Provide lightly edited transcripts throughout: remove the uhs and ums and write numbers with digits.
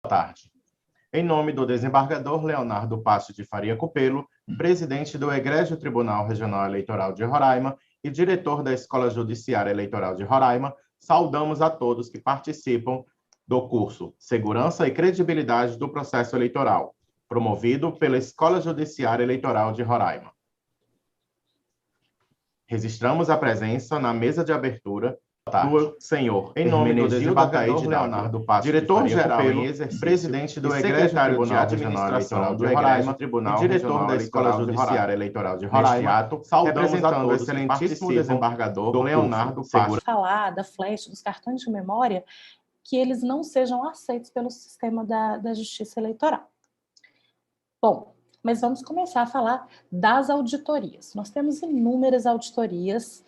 tarde. Em nome do desembargador Leonardo Pache de Faria Copelo, presidente do Egrégio Tribunal Regional Eleitoral de Roraima e diretor da Escola Judiciária Eleitoral de Roraima, saudamos a todos que participam do curso Segurança e Credibilidade do Processo Eleitoral, promovido pela Escola Judiciária Eleitoral de Roraima. Registramos a presença na mesa de abertura do senhor, em nome do desembargador Leonardo Pache, diretor-geral em exercício, presidente do Egrégio Tribunal de Administração do Roraima Tribunal e diretor da Escola Judiciária Eleitoral de Roraima, saudamos a todos o excelentíssimo desembargador Leonardo Pache. Falar da flash, dos cartões de memória, que eles não sejam aceitos pelo sistema da Justiça Eleitoral. Bom, mas vamos começar a falar das auditorias. Nós temos inúmeras auditorias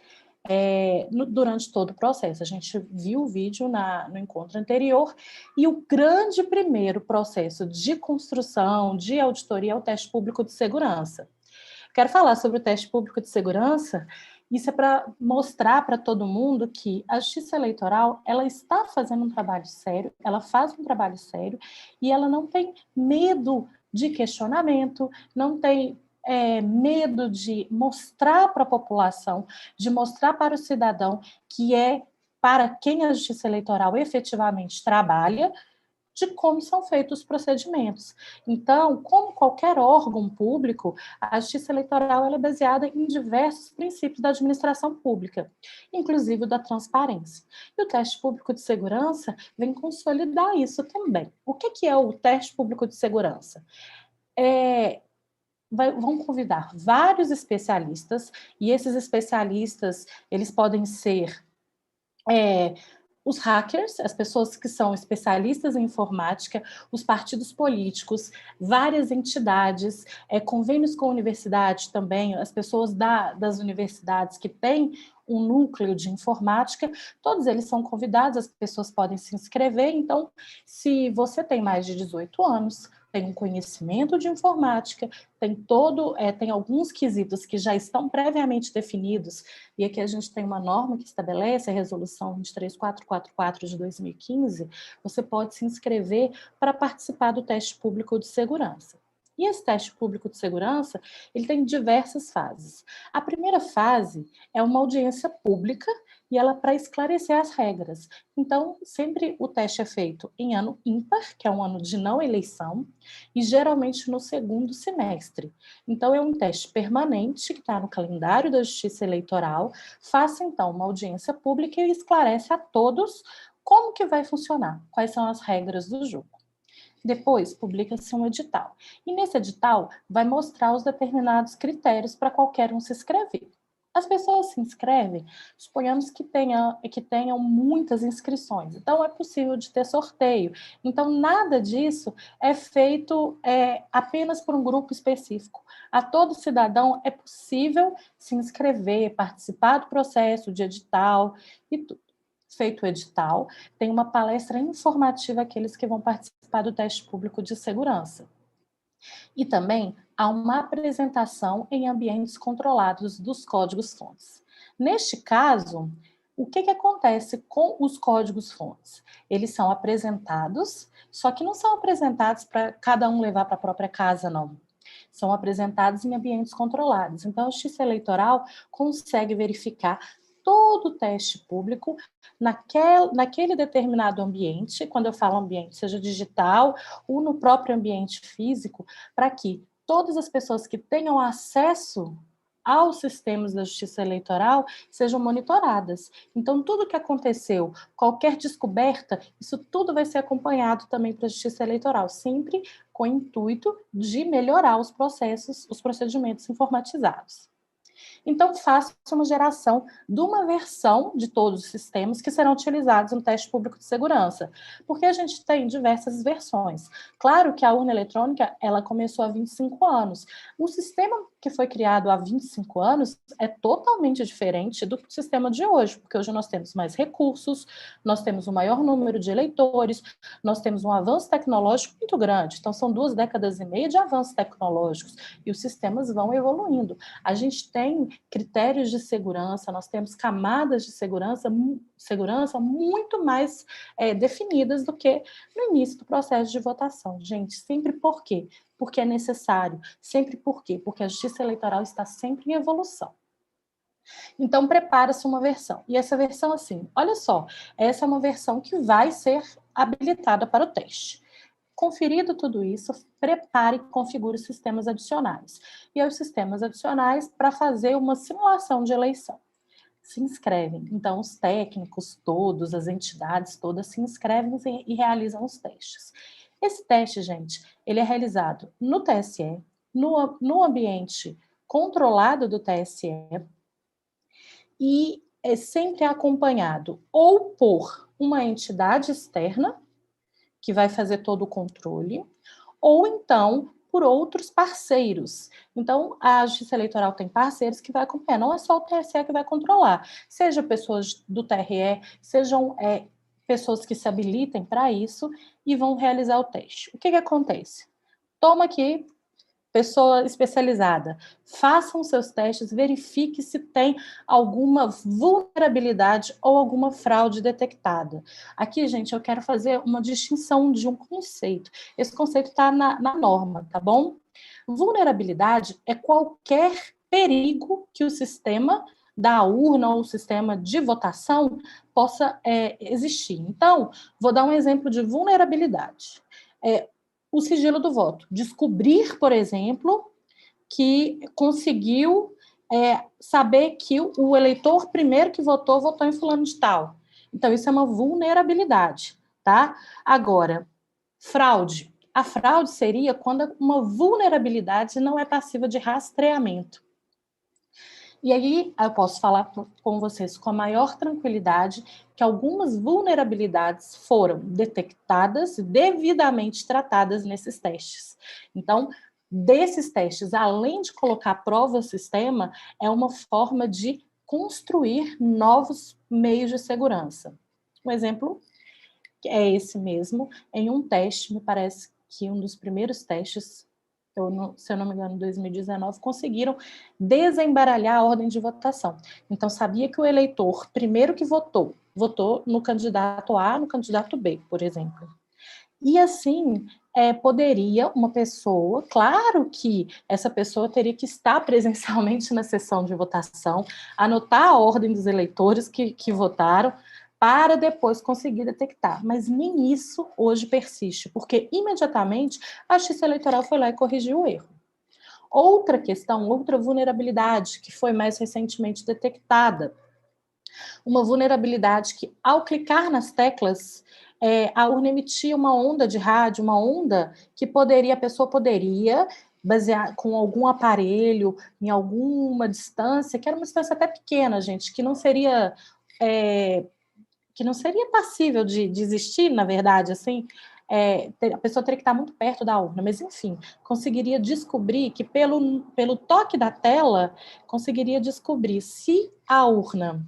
durante todo o processo. A gente viu o vídeo no encontro anterior e o grande primeiro processo de construção de auditoria é o teste público de segurança. Quero falar sobre o teste público de segurança. Isso é para mostrar para todo mundo que a Justiça Eleitoral, ela está fazendo um trabalho sério, ela faz um trabalho sério e ela não tem medo de questionamento, não tem medo de mostrar para a população, de mostrar para o cidadão que é para quem a Justiça Eleitoral efetivamente trabalha, de como são feitos os procedimentos. Então, como qualquer órgão público, a Justiça Eleitoral ela é baseada em diversos princípios da administração pública, inclusive o da transparência. E o teste público de segurança vem consolidar isso também. O que é o teste público de segurança? Vão convidar vários especialistas, e esses especialistas, eles podem ser os hackers, as pessoas que são especialistas em informática, os partidos políticos, várias entidades, convênios com a universidade também, as pessoas das universidades que têm um núcleo de informática, todos eles são convidados, as pessoas podem se inscrever. Então, se você tem mais de 18 anos, tem um conhecimento de informática, tem alguns quesitos que já estão previamente definidos, e aqui a gente tem uma norma que estabelece a resolução 23444 de 2015, você pode se inscrever para participar do teste público de segurança. E esse teste público de segurança, ele tem diversas fases. A primeira fase é uma audiência pública e ela para esclarecer as regras. Então, sempre o teste é feito em ano ímpar, que é um ano de não eleição, e geralmente no segundo semestre. Então, é um teste permanente que está no calendário da Justiça Eleitoral. Faça, então, uma audiência pública e esclarece a todos como que vai funcionar, quais são as regras do jogo. Depois, publica-se um edital. E nesse edital, vai mostrar os determinados critérios para qualquer um se inscrever. As pessoas se inscrevem, suponhamos que tenham muitas inscrições. Então, é possível de ter sorteio. Então, nada disso é feito apenas por um grupo específico. A todo cidadão é possível se inscrever, participar do processo de edital e tudo. Feito o edital, tem uma palestra informativa àqueles que vão participar do teste público de segurança. E também há uma apresentação em ambientes controlados dos códigos-fontes. Neste caso, o que acontece com os códigos-fontes? Eles são apresentados, só que não são apresentados para cada um levar para a própria casa, não. São apresentados em ambientes controlados. Então, a Justiça Eleitoral consegue verificar todo o teste público naquele determinado ambiente, quando eu falo ambiente, seja digital ou no próprio ambiente físico, para que todas as pessoas que tenham acesso aos sistemas da Justiça Eleitoral sejam monitoradas. Então, tudo que aconteceu, qualquer descoberta, isso tudo vai ser acompanhado também para a Justiça Eleitoral, sempre com o intuito de melhorar os procedimentos informatizados. Então, faça uma geração de uma versão de todos os sistemas que serão utilizados no teste público de segurança, porque a gente tem diversas versões. Claro que a urna eletrônica, ela começou há 25 anos. O sistema que foi criado há 25 anos é totalmente diferente do sistema de hoje, porque hoje nós temos mais recursos, nós temos um maior número de eleitores, nós temos um avanço tecnológico muito grande. Então, são 2 décadas e meia de avanços tecnológicos e os sistemas vão evoluindo. A gente tem critérios de segurança, nós temos camadas de segurança muito mais definidas do que no início do processo de votação. Gente, sempre por quê? Porque é necessário. Sempre por quê? Porque a justiça eleitoral está sempre em evolução. Então, prepara-se uma versão. E essa versão, assim, olha só, essa é uma versão que vai ser habilitada para o teste. Conferido tudo isso, prepare e configure os sistemas adicionais. E aí, os sistemas adicionais para fazer uma simulação de eleição. Se inscrevem. Então, os técnicos todos, as entidades todas se inscrevem e realizam os testes. Esse teste, gente, ele é realizado no TSE, no ambiente controlado do TSE e é sempre acompanhado ou por uma entidade externa, que vai fazer todo o controle, ou então por outros parceiros. Então, a Justiça Eleitoral tem parceiros que vai acompanhar, não é só o TSE que vai controlar, seja pessoas do TRE, sejam pessoas que se habilitem para isso e vão realizar o teste. O que acontece? Toma aqui, pessoa especializada, façam seus testes, verifique se tem alguma vulnerabilidade ou alguma fraude detectada. Aqui, gente, eu quero fazer uma distinção de um conceito. Esse conceito está na norma, tá bom? Vulnerabilidade é qualquer perigo que o sistema da urna ou o sistema de votação possa existir. Então, vou dar um exemplo de vulnerabilidade. O sigilo do voto. Descobrir, por exemplo, que conseguiu saber que o eleitor primeiro que votou em fulano de tal. Então, isso é uma vulnerabilidade, tá? Agora, fraude. A fraude seria quando uma vulnerabilidade não é passiva de rastreamento. E aí eu posso falar com vocês com a maior tranquilidade que algumas vulnerabilidades foram detectadas e devidamente tratadas nesses testes. Então, desses testes, além de colocar prova ao sistema, é uma forma de construir novos meios de segurança. Um exemplo é esse mesmo, em um teste, me parece que um dos primeiros testes, se eu não me engano, em 2019, conseguiram desembaralhar a ordem de votação. Então, sabia que o eleitor, primeiro que votou no candidato A, no candidato B, por exemplo. E assim, poderia uma pessoa, claro que essa pessoa teria que estar presencialmente na sessão de votação, anotar a ordem dos eleitores que votaram, para depois conseguir detectar. Mas nem isso hoje persiste, porque imediatamente a Justiça Eleitoral foi lá e corrigiu o erro. Outra questão, outra vulnerabilidade que foi mais recentemente detectada, uma vulnerabilidade que, ao clicar nas teclas, a urna emitia uma onda de rádio, uma onda que a pessoa poderia, basear com algum aparelho, em alguma distância, que era uma distância até pequena, gente, que não seria passível de existir, na verdade, assim, a pessoa teria que estar muito perto da urna, mas enfim, conseguiria descobrir que pelo toque da tela, conseguiria descobrir se a urna,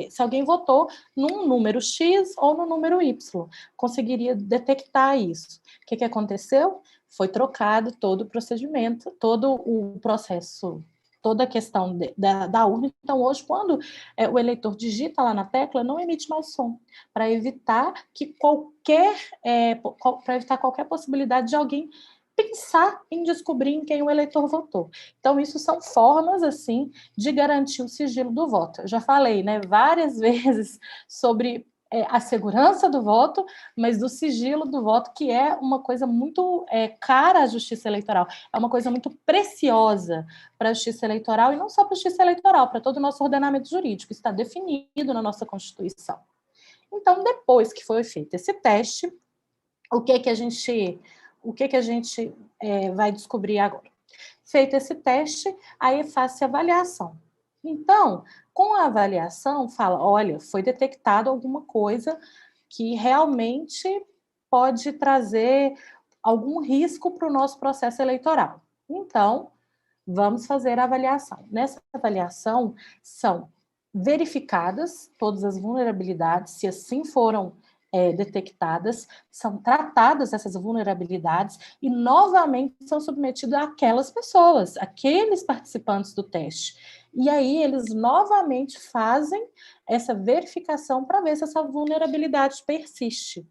se alguém votou num número X ou no número Y, conseguiria detectar isso. O que aconteceu? Foi trocado todo o procedimento, todo o processo, toda a questão da urna. Então, hoje, quando o eleitor digita lá na tecla, não emite mais som, para evitar qualquer possibilidade de alguém pensar em descobrir em quem o eleitor votou. Então, isso são formas, assim, de garantir o sigilo do voto. Eu já falei, né, várias vezes sobre a segurança do voto, mas do sigilo do voto, que é uma coisa muito cara à Justiça Eleitoral, é uma coisa muito preciosa para a Justiça Eleitoral, e não só para a Justiça Eleitoral, para todo o nosso ordenamento jurídico, está definido na nossa Constituição. Então, depois que foi feito esse teste, o que a gente vai descobrir agora? Feito esse teste, aí faz-se a avaliação. Então, com a avaliação, fala, olha, foi detectado alguma coisa que realmente pode trazer algum risco para o nosso processo eleitoral. Então, vamos fazer a avaliação. Nessa avaliação, são verificadas todas as vulnerabilidades, se assim foram detectadas, são tratadas essas vulnerabilidades e novamente são submetidas àquelas pessoas, aqueles participantes do teste. E aí eles novamente fazem essa verificação para ver se essa vulnerabilidade persiste.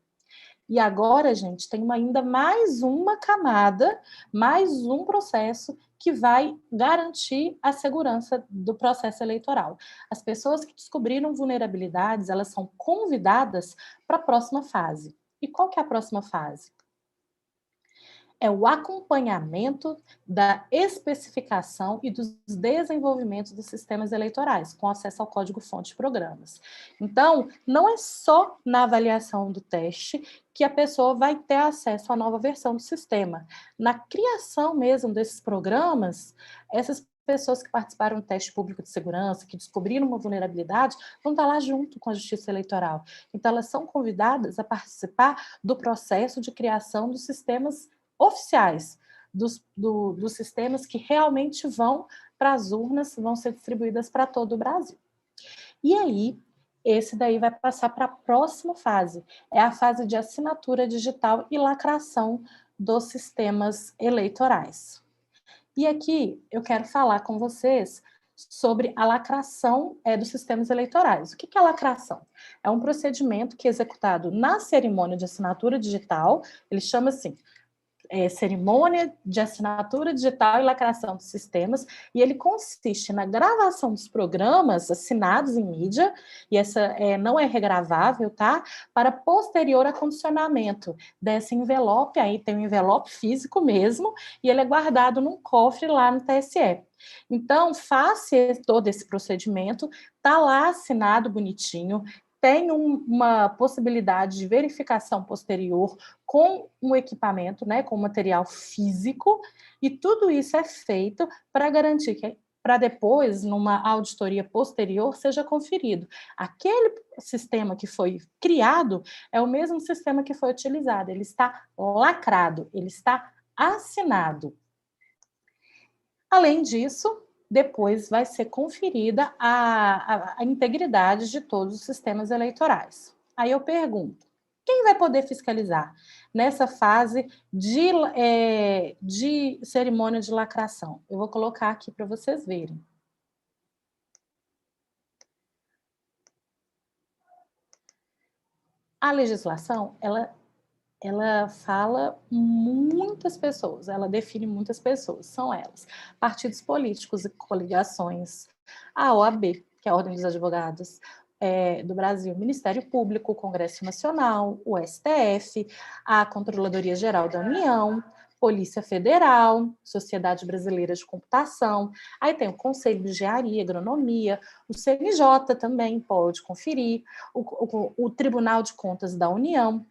E agora, gente, tem ainda mais uma camada, mais um processo que vai garantir a segurança do processo eleitoral. As pessoas que descobriram vulnerabilidades, elas são convidadas para a próxima fase. E qual que é a próxima fase? É o acompanhamento da especificação e dos desenvolvimentos dos sistemas eleitorais, com acesso ao código-fonte de programas. Então, não é só na avaliação do teste que a pessoa vai ter acesso à nova versão do sistema. Na criação mesmo desses programas, essas pessoas que participaram do teste público de segurança, que descobriram uma vulnerabilidade, vão estar lá junto com a Justiça Eleitoral. Então, elas são convidadas a participar do processo de criação dos sistemas oficiais, dos sistemas que realmente vão para as urnas, vão ser distribuídas para todo o Brasil. E aí, esse daí vai passar para a próxima fase, é a fase de assinatura digital e lacração dos sistemas eleitorais. E aqui eu quero falar com vocês sobre a lacração dos sistemas eleitorais. O que é a lacração? É um procedimento que é executado na cerimônia de assinatura digital, ele chama assim, cerimônia de assinatura digital e lacração dos sistemas, e ele consiste na gravação dos programas assinados em mídia, e essa não é regravável, tá? Para posterior acondicionamento desse envelope, aí tem um envelope físico mesmo, e ele é guardado num cofre lá no TSE. Então, face todo esse procedimento, tá lá assinado bonitinho, tem uma possibilidade de verificação posterior com um equipamento, né, com material físico, e tudo isso é feito para garantir que, para depois, numa auditoria posterior, seja conferido. Aquele sistema que foi criado é o mesmo sistema que foi utilizado, ele está lacrado, ele está assinado. Além disso, depois vai ser conferida a integridade de todos os sistemas eleitorais. Aí eu pergunto, quem vai poder fiscalizar nessa fase de cerimônia de lacração? Eu vou colocar aqui para vocês verem. A legislação, ela fala muitas pessoas, ela define muitas pessoas, são elas, partidos políticos e coligações, a OAB, que é a Ordem dos Advogados do Brasil, Ministério Público, o Congresso Nacional, o STF, a Controladoria Geral da União, Polícia Federal, Sociedade Brasileira de Computação, aí tem o Conselho de Engenharia, Agronomia, o CNJ também pode conferir, o Tribunal de Contas da União.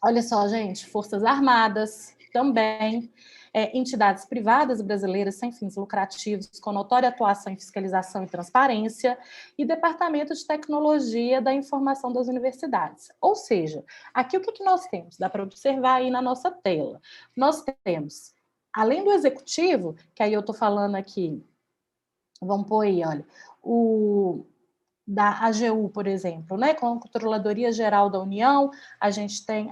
Olha só, gente, Forças Armadas também, entidades privadas brasileiras sem fins lucrativos, com notória atuação em fiscalização e transparência, e Departamento de Tecnologia da Informação das Universidades. Ou seja, aqui o que nós temos? Dá para observar aí na nossa tela. Nós temos, além do Executivo, que aí eu estou falando aqui, vamos pôr aí, olha, da AGU, por exemplo, né? Com a Controladoria Geral da União, a gente tem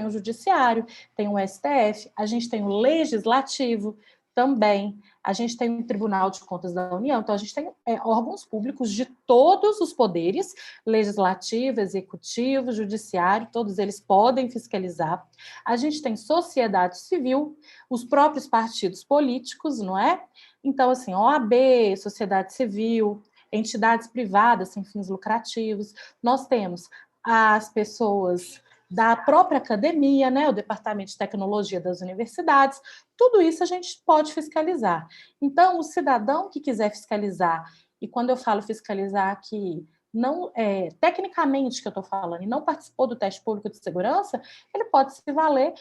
o Judiciário, tem o STF, a gente tem o Legislativo também, a gente tem o Tribunal de Contas da União, então a gente tem órgãos públicos de todos os poderes, legislativo, executivo, judiciário, todos eles podem fiscalizar. A gente tem sociedade civil, os próprios partidos políticos, não é? Então, assim, OAB, sociedade civil, entidades privadas sem fins lucrativos, nós temos as pessoas da própria academia, né, o Departamento de Tecnologia das universidades, tudo isso a gente pode fiscalizar. Então, o cidadão que quiser fiscalizar, e quando eu falo fiscalizar aqui, não tecnicamente que eu estou falando, e não participou do teste público de segurança, ele pode se valer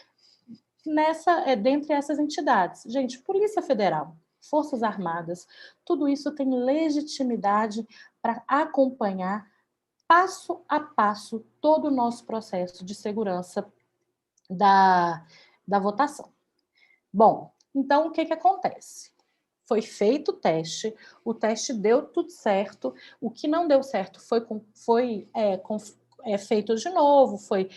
dentre essas entidades. Gente, Polícia Federal, Forças Armadas, tudo isso tem legitimidade para acompanhar passo a passo todo o nosso processo de segurança da votação. Bom, então o que acontece? Foi feito o teste deu tudo certo, o que não deu certo foi feito de novo, foi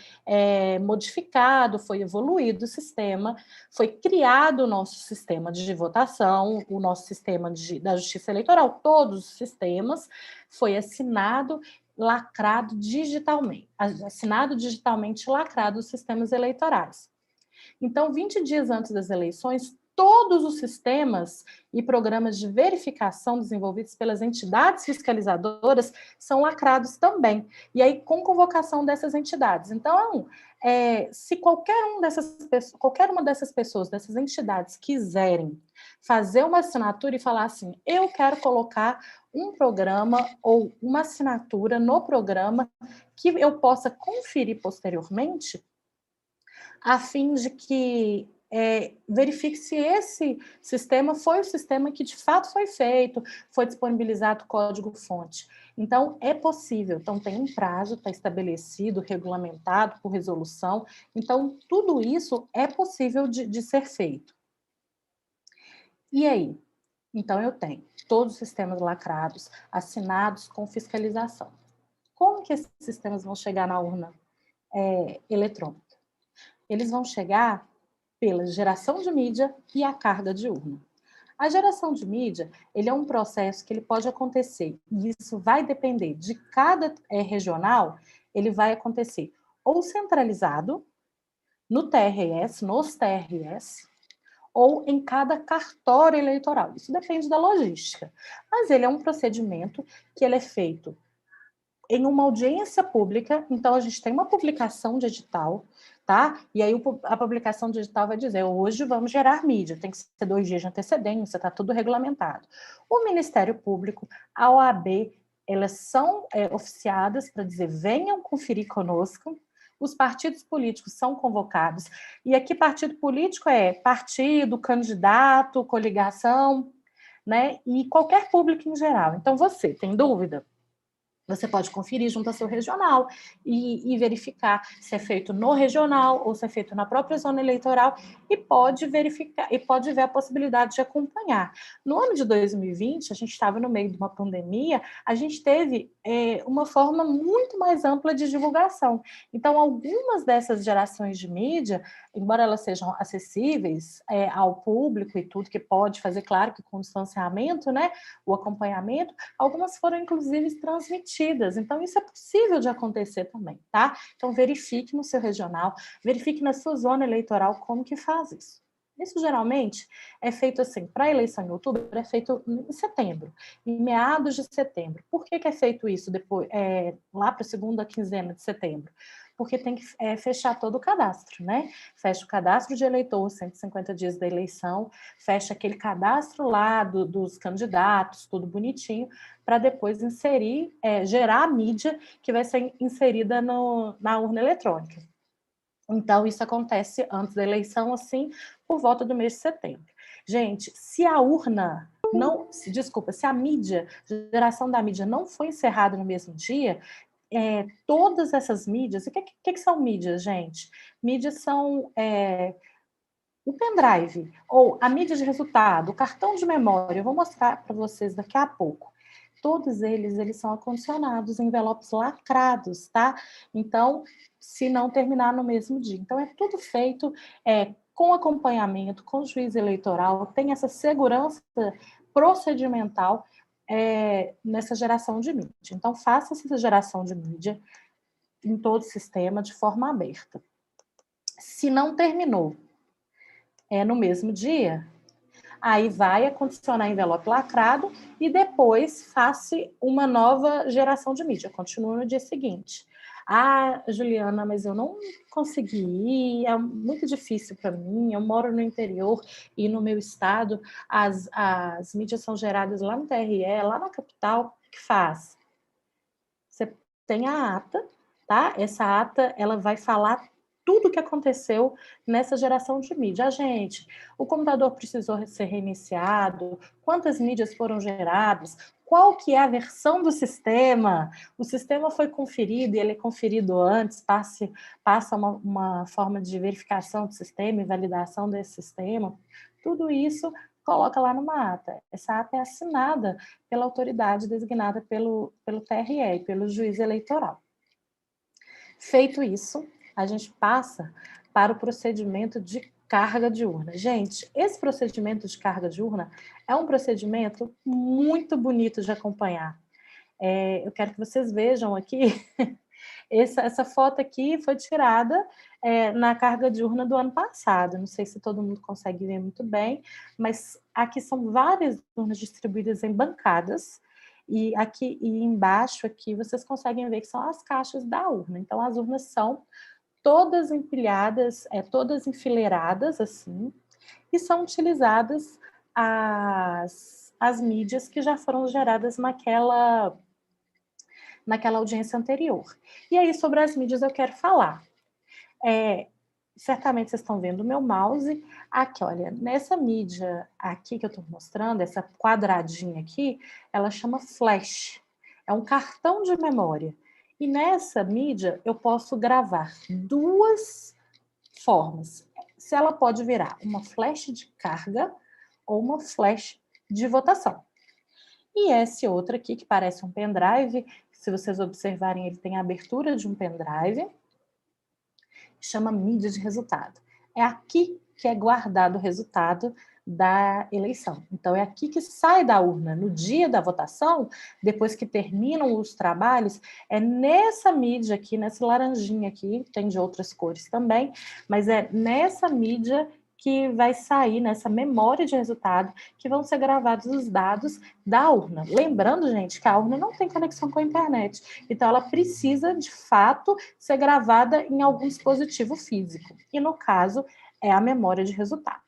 modificado, foi evoluído o sistema, foi criado o nosso sistema de votação, o nosso sistema da Justiça Eleitoral, todos os sistemas, foi assinado, lacrado digitalmente, lacrado os sistemas eleitorais. Então, 20 dias antes das eleições, todos os sistemas e programas de verificação desenvolvidos pelas entidades fiscalizadoras são lacrados também, e aí com convocação dessas entidades. Então, se qualquer uma dessas pessoas, dessas entidades, quiserem fazer uma assinatura e falar assim, eu quero colocar um programa ou uma assinatura no programa que eu possa conferir posteriormente, a fim de que verifique se esse sistema foi o sistema que de fato foi feito, foi disponibilizado o código-fonte. Então, é possível. Então, tem um prazo, está estabelecido, regulamentado por resolução. Então, tudo isso é possível de ser feito. E aí? Então, eu tenho todos os sistemas lacrados, assinados com fiscalização. Como que esses sistemas vão chegar na urna eletrônica? Eles vão chegar pela geração de mídia e a carga de urna. A geração de mídia, ele é um processo que ele pode acontecer, e isso vai depender de cada regional, ele vai acontecer ou centralizado no TRS, nos TRS, ou em cada cartório eleitoral. Isso depende da logística. Mas ele é um procedimento que ele é feito em uma audiência pública, então a gente tem uma publicação de edital, tá? E aí a publicação digital vai dizer, hoje vamos gerar mídia, tem que ser 2 dias de antecedência, está tudo regulamentado. O Ministério Público, a OAB, elas são oficiadas para dizer, venham conferir conosco, os partidos políticos são convocados, e aqui partido político é partido, candidato, coligação, né? E qualquer público em geral. Então, você tem dúvida? Você pode conferir junto ao seu regional e verificar se é feito no regional ou se é feito na própria zona eleitoral e pode verificar e pode ver a possibilidade de acompanhar. No ano de 2020, a gente estava no meio de uma pandemia, a gente teve uma forma muito mais ampla de divulgação. Então, algumas dessas gerações de mídia, embora elas sejam acessíveis ao público e tudo que pode fazer, claro que com distanciamento, né, o acompanhamento, algumas foram inclusive transmitidas. Então, isso é possível de acontecer também, tá? Então, verifique no seu regional, verifique na sua zona eleitoral como que faz isso. Isso, geralmente, é feito assim, para a eleição em outubro, é feito em setembro, em meados de setembro. Por que é feito isso depois, lá para a segunda quinzena de setembro? Porque tem que fechar todo o cadastro, né? Fecha o cadastro de eleitor, 150 dias da eleição, fecha aquele cadastro lá dos candidatos, tudo bonitinho, para depois inserir, gerar a mídia que vai ser inserida na urna eletrônica. Então, isso acontece antes da eleição, assim, por volta do mês de setembro. Gente, se a urna se a mídia, geração da mídia não foi encerrada no mesmo dia, todas essas mídias, o que são mídias, gente? Mídias são o pendrive, ou a mídia de resultado, o cartão de memória, eu vou mostrar para vocês daqui a pouco. Todos eles são acondicionados em envelopes lacrados, tá? Então, se não terminar no mesmo dia. Então, é tudo feito com acompanhamento, com juiz eleitoral, tem essa segurança procedimental nessa geração de mídia. Então, faça essa geração de mídia em todo o sistema de forma aberta. Se não terminou no mesmo dia, aí vai acondicionar envelope lacrado e depois faça uma nova geração de mídia, continua no dia seguinte. Ah, Juliana, mas eu não consegui ir, é muito difícil para mim, eu moro no interior e no meu estado as mídias são geradas lá no TRE, lá na capital, o que faz? Você tem a ata, tá? Essa ata, ela vai falar tudo o que aconteceu nessa geração de mídia. Gente, o computador precisou ser reiniciado, quantas mídias foram geradas, qual que é a versão do sistema, o sistema foi conferido e ele é conferido antes, passa uma forma de verificação do sistema e validação desse sistema, tudo isso coloca lá numa ata. Essa ata é assinada pela autoridade designada pelo TRE, pelo juiz eleitoral. Feito isso, a gente passa para o procedimento de carga de urna. Gente, esse procedimento de carga de urna é um procedimento muito bonito de acompanhar. Eu quero que vocês vejam aqui, essa foto aqui foi tirada na carga de urna do ano passado. Não sei se todo mundo consegue ver muito bem, mas aqui são várias urnas distribuídas em bancadas, e aqui e embaixo aqui vocês conseguem ver que são as caixas da urna. Então, as urnas são todas empilhadas, todas enfileiradas, assim, e são utilizadas as mídias que já foram geradas naquela audiência anterior. E aí, sobre as mídias, eu quero falar. Certamente vocês estão vendo o meu mouse. Aqui, olha, nessa mídia aqui que eu estou mostrando, essa quadradinha aqui, ela chama flash. É um cartão de memória. E nessa mídia, eu posso gravar duas formas. Se ela pode virar uma flash de carga ou uma flash de votação. E esse outro aqui, que parece um pendrive, se vocês observarem, ele tem a abertura de um pendrive, chama mídia de resultado. É aqui que é guardado o resultado da eleição. Então, é aqui que sai da urna. No dia da votação, depois que terminam os trabalhos, é nessa mídia aqui, nessa laranjinha aqui, tem de outras cores também, mas é nessa mídia que vai sair, nessa memória de resultado, que vão ser gravados os dados da urna. Lembrando, gente, que a urna não tem conexão com a internet. Então, ela precisa, de fato, ser gravada em algum dispositivo físico. E, no caso, é a memória de resultado.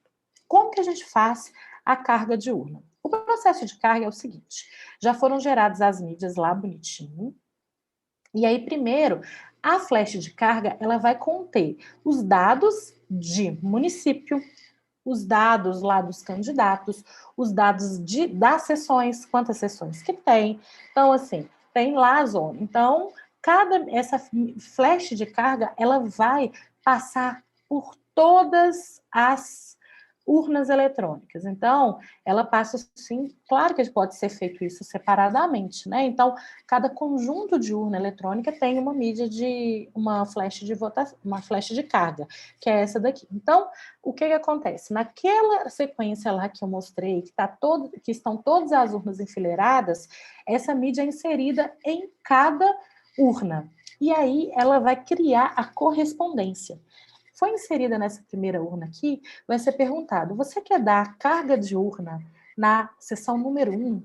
Como que a gente faz a carga de urna? O processo de carga é o seguinte: já foram geradas as mídias lá bonitinho, e aí primeiro a flash de carga ela vai conter os dados de município, os dados lá dos candidatos, os dados das sessões, quantas sessões que tem. Então, assim, tem lá a zona. Então, essa flash de carga, ela vai passar por todas as urnas eletrônicas. Então, ela passa assim, claro que pode ser feito isso separadamente, né? Então, cada conjunto de urna eletrônica tem uma mídia uma flash de votação, uma flash de carga, que é essa daqui. Então, o que acontece? Naquela sequência lá que eu mostrei, que estão todas as urnas enfileiradas, essa mídia é inserida em cada urna. E aí ela vai criar a correspondência. Foi inserida nessa primeira urna aqui, vai ser perguntado: você quer dar a carga de urna na seção número 1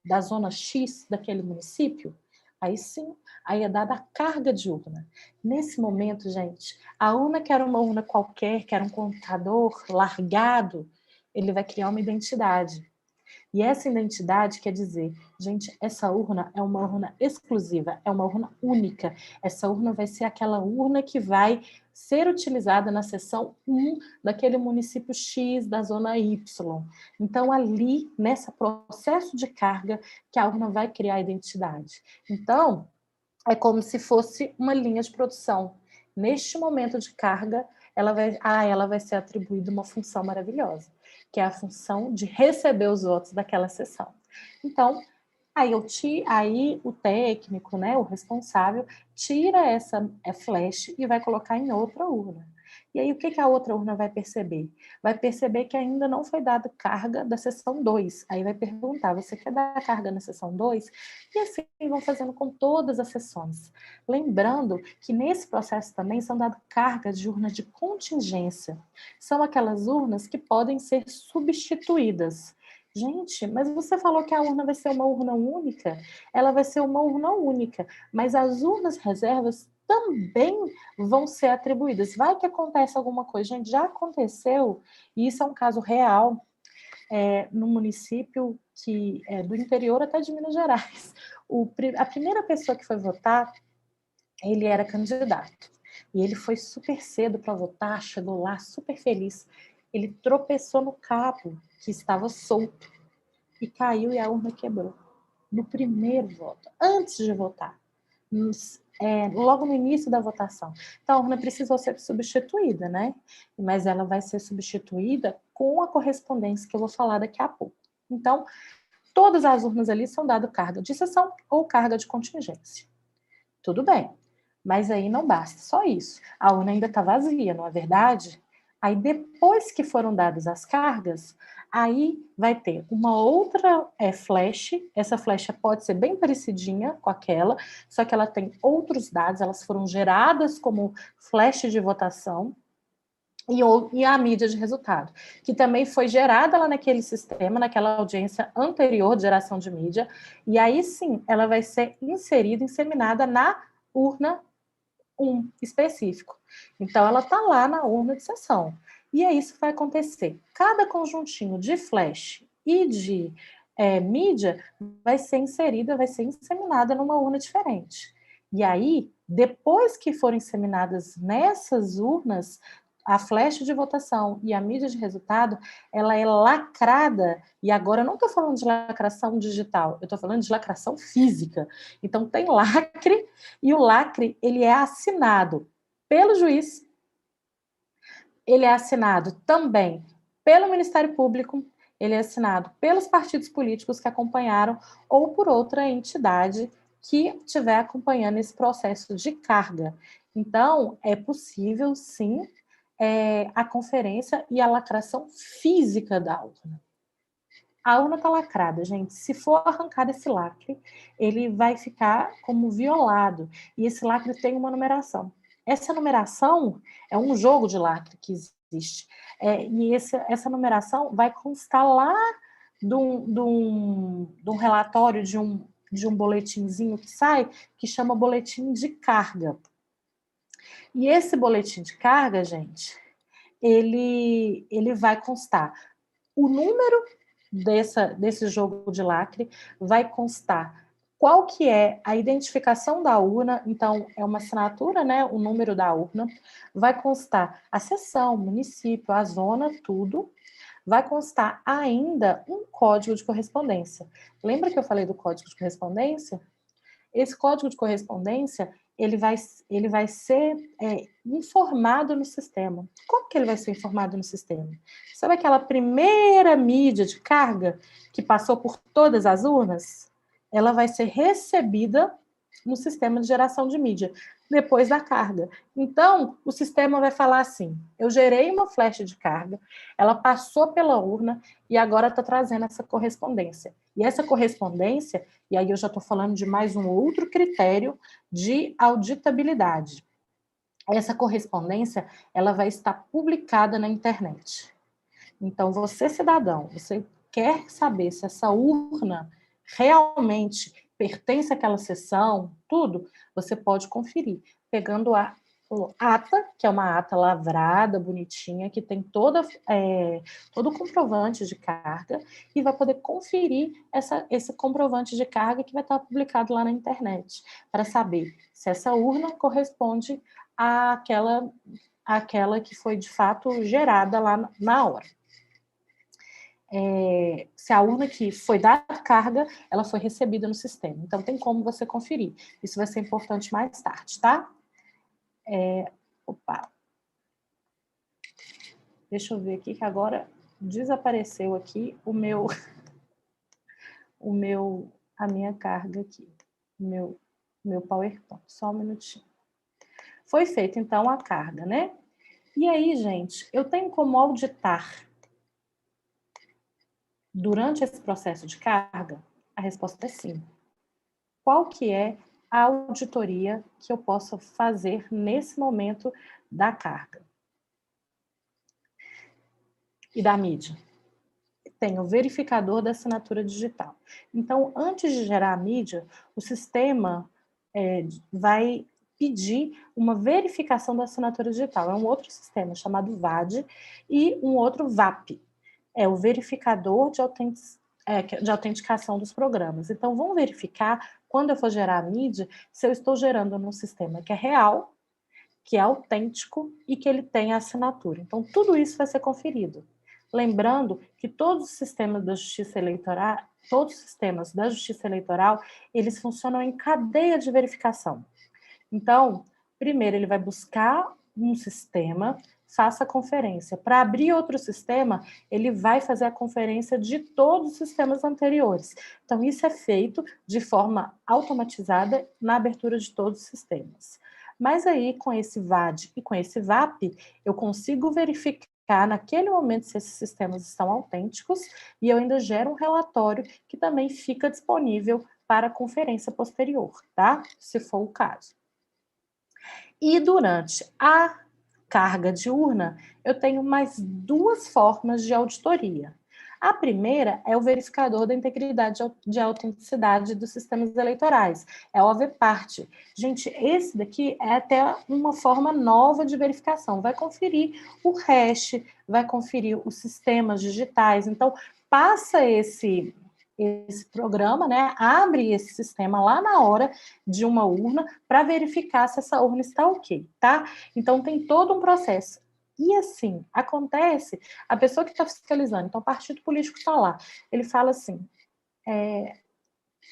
da zona X daquele município? Aí sim, aí é dada a carga de urna. Nesse momento, gente, a urna que era uma urna qualquer, que era um computador largado, ele vai criar uma identidade. E essa identidade quer dizer, gente, essa urna é uma urna exclusiva, é uma urna única. Essa urna vai ser aquela urna que vai ser utilizada na seção 1 daquele município X da zona Y. Então, ali, nesse processo de carga, que a urna vai criar a identidade. Então, é como se fosse uma linha de produção. Neste momento de carga, ela vai ser atribuída uma função maravilhosa, que é a função de receber os votos daquela sessão. Então, aí o técnico, né, o responsável, tira essa flash e vai colocar em outra urna. E aí o que a outra urna vai perceber? Vai perceber que ainda não foi dada carga da seção 2. Aí vai perguntar: você quer dar carga na seção 2? E assim vão fazendo com todas as sessões. Lembrando que nesse processo também são dadas cargas de urna de contingência. São aquelas urnas que podem ser substituídas. Gente, mas você falou que a urna vai ser uma urna única? Ela vai ser uma urna única, mas as urnas reservas também vão ser atribuídas. Vai que acontece alguma coisa. Gente, já aconteceu, e isso é um caso real, no município que é do interior até de Minas Gerais. A primeira pessoa que foi votar, ele era candidato. E ele foi super cedo para votar, chegou lá super feliz. Ele tropeçou no cabo que estava solto e caiu e a urna quebrou. No primeiro voto, antes de votar. Logo no início da votação. Então, a urna precisou ser substituída, né? Mas ela vai ser substituída com a correspondência que eu vou falar daqui a pouco. Então, todas as urnas ali são dadas carga de sessão ou carga de contingência. Tudo bem, mas aí não basta só isso. A urna ainda está vazia, não é verdade? Aí, depois que foram dadas as cargas, aí vai ter uma outra flash. Essa flash pode ser bem parecidinha com aquela, só que ela tem outros dados, elas foram geradas como flash de votação, e a mídia de resultado, que também foi gerada lá naquele sistema, naquela audiência anterior de geração de mídia, e aí sim, ela vai ser inserida, inseminada na urna 1 específico. Então, ela está lá na urna de sessão. E é isso que vai acontecer. Cada conjuntinho de flash e de mídia vai ser inserida, vai ser inseminada numa urna diferente. E aí, depois que forem inseminadas nessas urnas, a flash de votação e a mídia de resultado, ela é lacrada, e agora eu não estou falando de lacração digital, eu estou falando de lacração física. Então, tem lacre, e o lacre, ele é assinado pelo juiz, ele é assinado também pelo Ministério Público, ele é assinado pelos partidos políticos que acompanharam, ou por outra entidade que estiver acompanhando esse processo de carga. Então, é possível, sim, a conferência e a lacração física da urna. A urna está lacrada, gente. Se for arrancado esse lacre, ele vai ficar como violado. E esse lacre tem uma numeração. Essa numeração é um jogo de lacre que existe. E essa numeração vai constar lá de um relatório, de um boletinzinho que sai, que chama boletim de carga. E esse boletim de carga, gente, ele vai constar o número desse jogo de lacre, vai constar qual que é a identificação da urna, então é uma assinatura, né, o número da urna, vai constar a seção, o município, a zona, tudo, vai constar ainda um código de correspondência. Lembra que eu falei do código de correspondência? Esse código de correspondência, ele vai ser informado no sistema. Como que ele vai ser informado no sistema? Sabe aquela primeira mídia de carga que passou por todas as urnas? Ela vai ser recebida no sistema de geração de mídia, depois da carga. Então, o sistema vai falar assim, eu gerei uma flash de carga, ela passou pela urna e agora está trazendo essa correspondência. E essa correspondência, e aí eu já estou falando de mais um outro critério de auditabilidade. Essa correspondência, ela vai estar publicada na internet. Então, você, cidadão, você quer saber se essa urna realmente pertence àquela sessão, tudo, você pode conferir, pegando a ata, que é uma ata lavrada, bonitinha, que tem todo o comprovante de carga, e vai poder conferir esse comprovante de carga que vai estar publicado lá na internet, para saber se essa urna corresponde àquela que foi, de fato, gerada lá na hora. Se a urna que foi dada carga, ela foi recebida no sistema. Então, tem como você conferir. Isso vai ser importante mais tarde, tá? Deixa eu ver aqui, que agora desapareceu aqui a minha carga aqui. Meu PowerPoint. Só um minutinho. Foi feita, então, a carga, né? E aí, gente, eu tenho como auditar durante esse processo de carga? A resposta é sim. Qual que é a auditoria que eu posso fazer nesse momento da carga? E da mídia? Tem o verificador da assinatura digital. Então, antes de gerar a mídia, o sistema vai pedir uma verificação da assinatura digital. É um outro sistema chamado VAD e um outro VAP. É o verificador de autenticação dos programas. Então, vamos verificar, quando eu for gerar a mídia, se eu estou gerando num sistema que é real, que é autêntico e que ele tem a assinatura. Então, tudo isso vai ser conferido. Lembrando que todos os sistemas da Justiça Eleitoral, eles funcionam em cadeia de verificação. Então, primeiro ele vai buscar um sistema faça a conferência. Para abrir outro sistema, ele vai fazer a conferência de todos os sistemas anteriores. Então, isso é feito de forma automatizada na abertura de todos os sistemas. Mas aí, com esse VAD e com esse VAP, eu consigo verificar naquele momento se esses sistemas estão autênticos e eu ainda gero um relatório que também fica disponível para a conferência posterior, tá? Se for o caso. E durante a carga diurna, eu tenho mais duas formas de auditoria. A primeira é o verificador da integridade de autenticidade dos sistemas eleitorais, é o AVPART. Gente, esse daqui é até uma forma nova de verificação, vai conferir o hash, vai conferir os sistemas digitais, então passa esse programa, né, abre esse sistema lá na hora de uma urna para verificar se essa urna está ok, tá? Então tem todo um processo. E assim, acontece, a pessoa que está fiscalizando, então o partido político está lá, ele fala assim,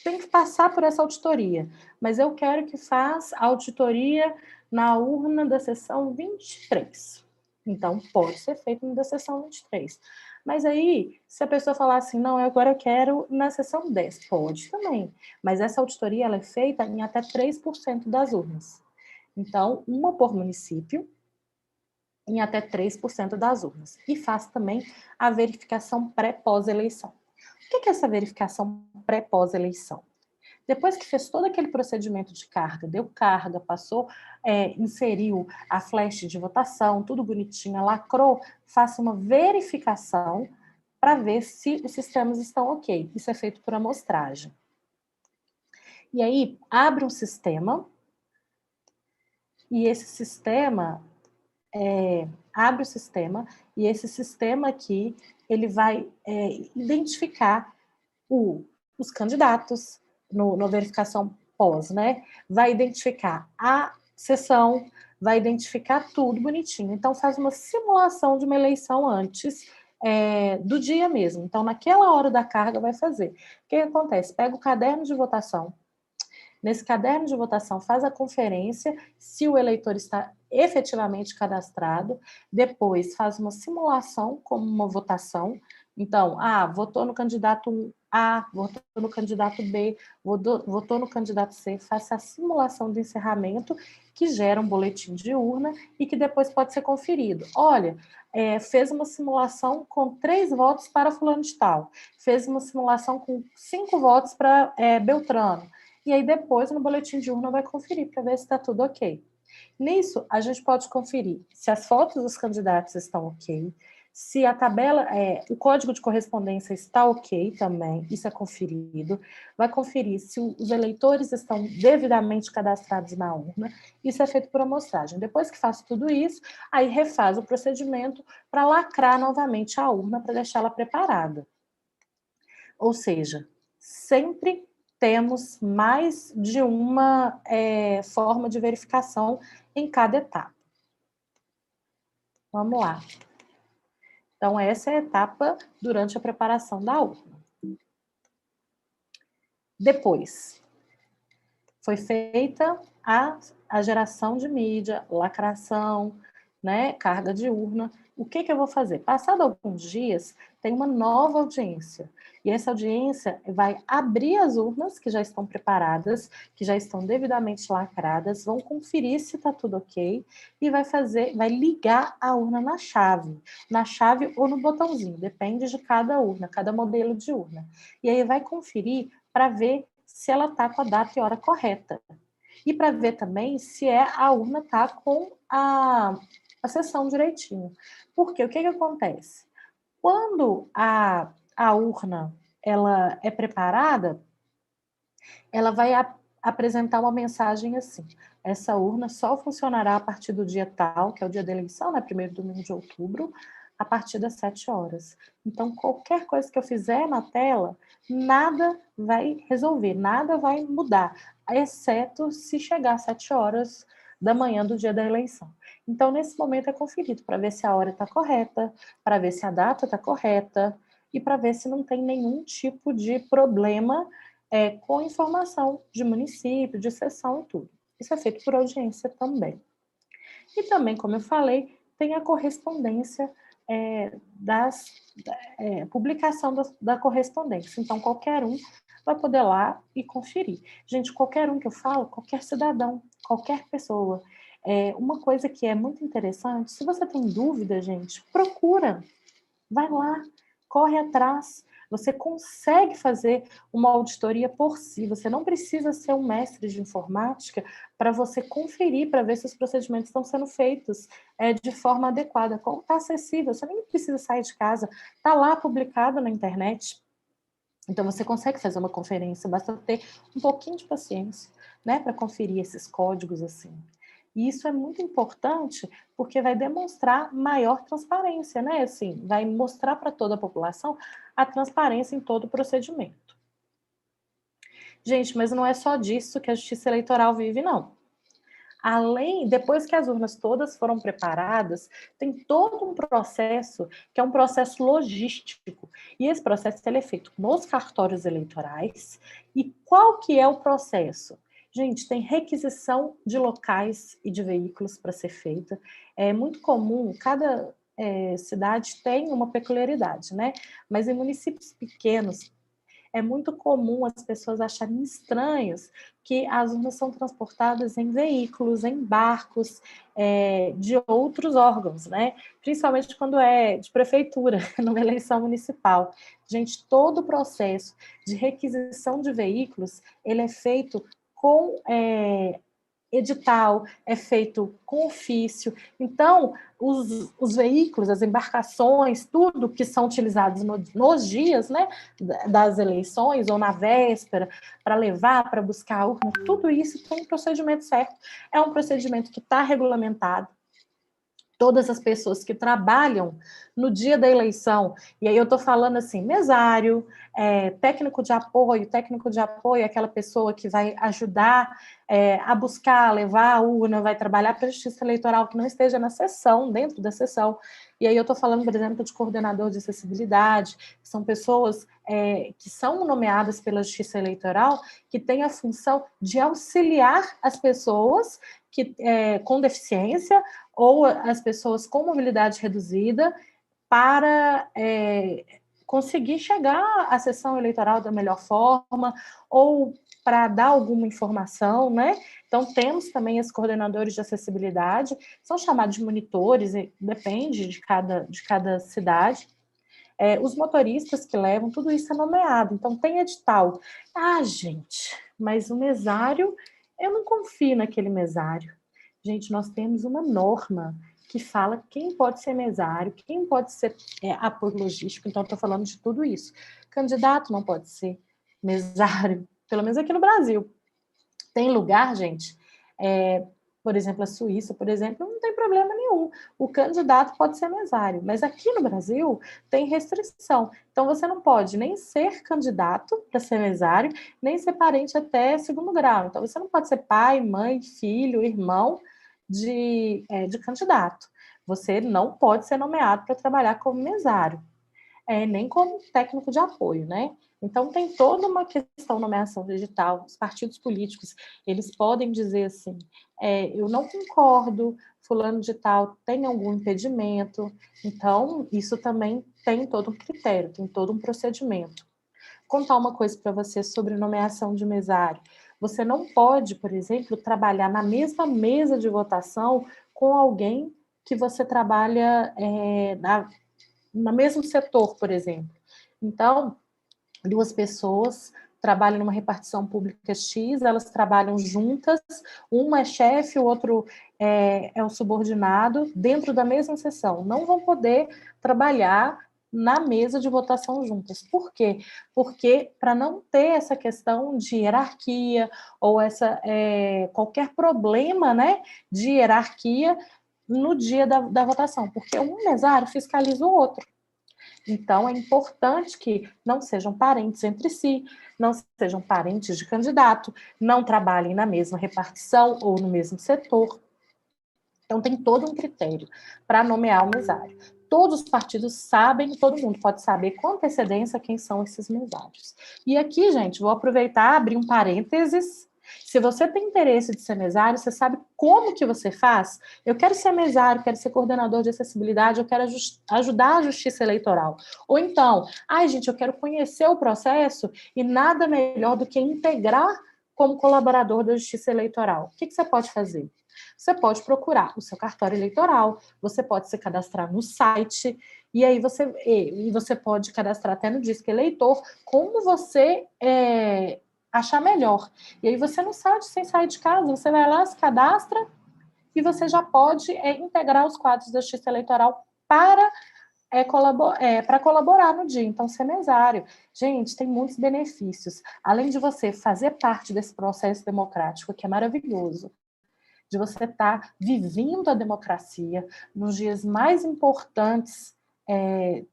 tem que passar por essa auditoria, mas eu quero que faça a auditoria na urna da seção 23. Então, pode ser feito da seção 23. Mas aí, se a pessoa falar assim, não, eu agora quero na seção 10, pode também. Mas essa auditoria ela é feita em até 3% das urnas. Então, uma por município, em até 3% das urnas. E faz também a verificação pré-pós-eleição. O que é essa verificação pré-pós-eleição? Depois que fez todo aquele procedimento de carga, deu carga, passou, inseriu a flash de votação, tudo bonitinho, lacrou, faça uma verificação para ver se os sistemas estão ok. Isso é feito por amostragem. E aí, abre um sistema, e esse sistema, abre o sistema, e esse sistema aqui, ele vai identificar os candidatos, na verificação pós, né? Vai identificar a sessão, vai identificar tudo bonitinho. Então, faz uma simulação de uma eleição antes do dia mesmo. Então, naquela hora da carga, vai fazer. O que acontece? Pega o caderno de votação. Nesse caderno de votação, faz a conferência, se o eleitor está efetivamente cadastrado. Depois, faz uma simulação como uma votação. Então, votou no candidato A, votou no candidato B, votou no candidato C, faça a simulação de encerramento, que gera um boletim de urna e que depois pode ser conferido. Olha, fez uma simulação com 3 votos para fulano de tal, fez uma simulação com 5 votos para Beltrano, e aí depois no boletim de urna vai conferir para ver se está tudo ok. Nisso, a gente pode conferir se as fotos dos candidatos estão ok, se a tabela, o código de correspondência está ok também, isso é conferido. Vai conferir se os eleitores estão devidamente cadastrados na urna, isso é feito por amostragem. Depois que faz tudo isso, aí refaz o procedimento para lacrar novamente a urna, para deixá-la preparada. Ou seja, sempre temos mais de uma forma de verificação em cada etapa. Vamos lá. Então, essa é a etapa durante a preparação da urna. Depois, foi feita a geração de mídia, lacração, né, carga de urna. O que eu vou fazer? Passado alguns dias, tem uma nova audiência. E essa audiência vai abrir as urnas que já estão preparadas, que já estão devidamente lacradas, vão conferir se está tudo ok e vai ligar a urna na chave ou no botãozinho, depende de cada urna, cada modelo de urna. E aí vai conferir para ver se ela está com a data e hora correta. E para ver também se a urna está com a sessão direitinho. Porque o que acontece? Quando a urna ela é preparada, ela vai apresentar uma mensagem assim: essa urna só funcionará a partir do dia tal, que é o dia da eleição, né, 1º domingo de outubro, a partir das 7 horas. Então, qualquer coisa que eu fizer na tela, nada vai resolver, nada vai mudar, exceto se chegar às 7 horas da manhã do dia da eleição. Então, nesse momento é conferido para ver se a hora está correta, para ver se a data está correta e para ver se não tem nenhum tipo de problema com informação de município, de sessão e tudo. Isso é feito por audiência também. E também, como eu falei, tem a correspondência publicação da correspondência. Então, qualquer um vai poder lá e conferir. Gente, qualquer um que eu falo, qualquer cidadão, qualquer pessoa. Uma coisa que é muito interessante, se você tem dúvida, gente, procura, vai lá, corre atrás. Você consegue fazer uma auditoria por si. Você não precisa ser um mestre de informática para você conferir, para ver se os procedimentos estão sendo feitos de forma adequada. Como está acessível, você nem precisa sair de casa. Está lá publicado na internet. Então, você consegue fazer uma conferência, basta ter um pouquinho de paciência, né, para conferir esses códigos assim. E isso é muito importante porque vai demonstrar maior transparência, né? Assim, vai mostrar para toda a população a transparência em todo o procedimento. Gente, mas não é só disso que a Justiça Eleitoral vive, não. Depois que as urnas todas foram preparadas, tem todo um processo, que é um processo logístico. E esse processo ele é feito nos cartórios eleitorais. E qual que é o processo? Gente, tem requisição de locais e de veículos para ser feita. É muito comum, cada cidade tem uma peculiaridade, né? Mas em municípios pequenos, é muito comum as pessoas acharem estranhos que as urnas são transportadas em veículos, em barcos de outros órgãos, né? Principalmente quando é de prefeitura, numa eleição municipal. Gente, todo o processo de requisição de veículos, ele é feito com edital, é feito com ofício. Então, os veículos, as embarcações, tudo que são utilizados nos dias, né, das eleições ou na véspera, para levar, para buscar a urna, tudo isso tem um procedimento certo. É um procedimento que está regulamentado. Todas as pessoas que trabalham no dia da eleição, e aí eu estou falando assim, mesário, técnico de apoio é aquela pessoa que vai ajudar a buscar, levar a urna, vai trabalhar para a Justiça Eleitoral que não esteja na sessão, dentro da sessão. E aí eu estou falando, por exemplo, de coordenador de acessibilidade, que são pessoas que são nomeadas pela Justiça Eleitoral, que têm a função de auxiliar as pessoas com deficiência ou as pessoas com mobilidade reduzida para conseguir chegar à sessão eleitoral da melhor forma ou para dar alguma informação, né? Então, temos também os coordenadores de acessibilidade, são chamados de monitores, depende de cada cidade. Os motoristas que levam, tudo isso é nomeado. Então, tem edital. Gente, mas o mesário, eu não confio naquele mesário. Gente, nós temos uma norma que fala quem pode ser mesário, quem pode ser apoio logístico. Então, estou falando de tudo isso. Candidato não pode ser mesário, pelo menos aqui no Brasil. Tem lugar, gente, por exemplo, a Suíça, por exemplo, não tem problema nenhum. O candidato pode ser mesário, mas aqui no Brasil tem restrição. Então, você não pode nem ser candidato para ser mesário, nem ser parente até segundo grau. Então, você não pode ser pai, mãe, filho, irmão de candidato. Você não pode ser nomeado para trabalhar como mesário, nem como técnico de apoio, né? Então, tem toda uma questão de nomeação digital. Os partidos políticos, eles podem dizer assim, eu não concordo, fulano de tal tem algum impedimento. Então, isso também tem todo um critério, tem todo um procedimento. Contar uma coisa para você sobre nomeação de mesário. Você não pode, por exemplo, trabalhar na mesma mesa de votação com alguém que você trabalha no mesmo setor, por exemplo. Então, duas pessoas trabalham numa repartição pública X, elas trabalham juntas, uma é chefe, o outro é o subordinado, dentro da mesma sessão. Não vão poder trabalhar na mesa de votação juntas. Por quê? Porque para não ter essa questão de hierarquia ou qualquer problema, né, de hierarquia no dia da votação, porque um mesário fiscaliza o outro. Então, é importante que não sejam parentes entre si, não sejam parentes de candidato, não trabalhem na mesma repartição ou no mesmo setor. Então, tem todo um critério para nomear o mesário. Todos os partidos sabem, todo mundo pode saber com antecedência quem são esses mesários. E aqui, gente, vou aproveitar, abrir um parênteses, Se você tem interesse de ser mesário, você sabe como que você faz? Eu quero ser mesário, quero ser coordenador de acessibilidade, eu quero ajudar a justiça eleitoral. Ou então, ai, gente, eu quero conhecer o processo e nada melhor do que integrar como colaborador da justiça eleitoral. O que você pode fazer? Você pode procurar o seu cartório eleitoral, você pode se cadastrar no site, e aí você pode cadastrar até no Disque Eleitor, como você achar melhor. E aí você não sai sem sair de casa, você vai lá, se cadastra, e você já pode integrar os quadros da justiça eleitoral para colaborar no dia. Então, ser mesário. Gente, tem muitos benefícios. Além de você fazer parte desse processo democrático, que é maravilhoso, de você estar vivendo a democracia nos dias mais importantes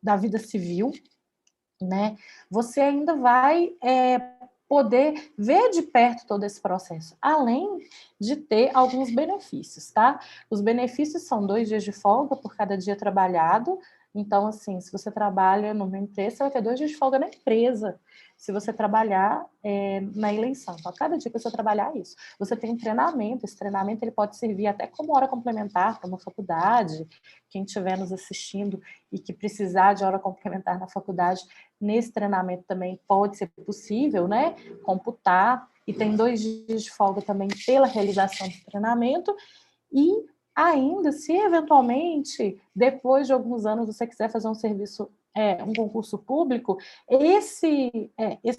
da vida civil, né? Você ainda vai poder ver de perto todo esse processo, além de ter alguns benefícios, tá? Os benefícios são 2 dias de folga por cada dia trabalhado. Então, assim, se você trabalha numa empresa, você vai ter 2 dias de folga na empresa. Se você trabalhar na eleição. Então, a cada dia que você trabalhar isso. Você tem um treinamento. Esse treinamento ele pode servir até como hora complementar para uma faculdade. Quem estiver nos assistindo e que precisar de hora complementar na faculdade, nesse treinamento também pode ser possível, né? Computar. E tem 2 dias de folga também pela realização do treinamento. E ainda, se eventualmente, depois de alguns anos, você quiser fazer um serviço, um concurso público, esse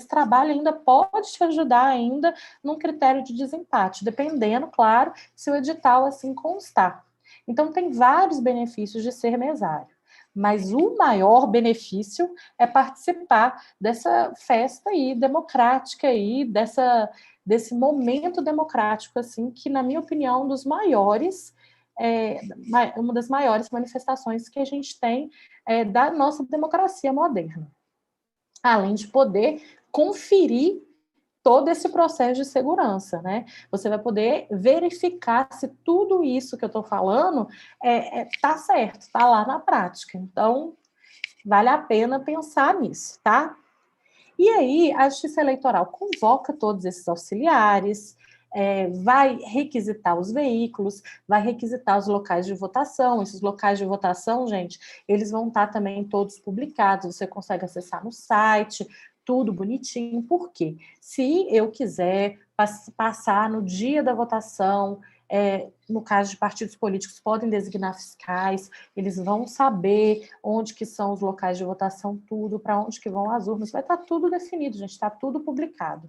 trabalho ainda pode te ajudar ainda num critério de desempate, dependendo, claro, se o edital assim constar. Então, tem vários benefícios de ser mesário, mas o maior benefício é participar dessa festa aí democrática aí, desse momento democrático, assim, que, na minha opinião, um dos maiores, uma das maiores manifestações que a gente tem da nossa democracia moderna. Além de poder conferir todo esse processo de segurança, né? Você vai poder verificar se tudo isso que eu estou falando está certo, está lá na prática. Então, vale a pena pensar nisso, tá? E aí, a Justiça Eleitoral convoca todos esses auxiliares, vai requisitar os veículos, vai requisitar os locais de votação. Esses locais de votação, gente, eles vão estar também todos publicados, você consegue acessar no site, tudo bonitinho. Por quê? Se eu quiser passar no dia da votação, no caso de partidos políticos, podem designar fiscais, eles vão saber onde que são os locais de votação, tudo, para onde que vão as urnas, vai estar tudo definido, gente, está tudo publicado.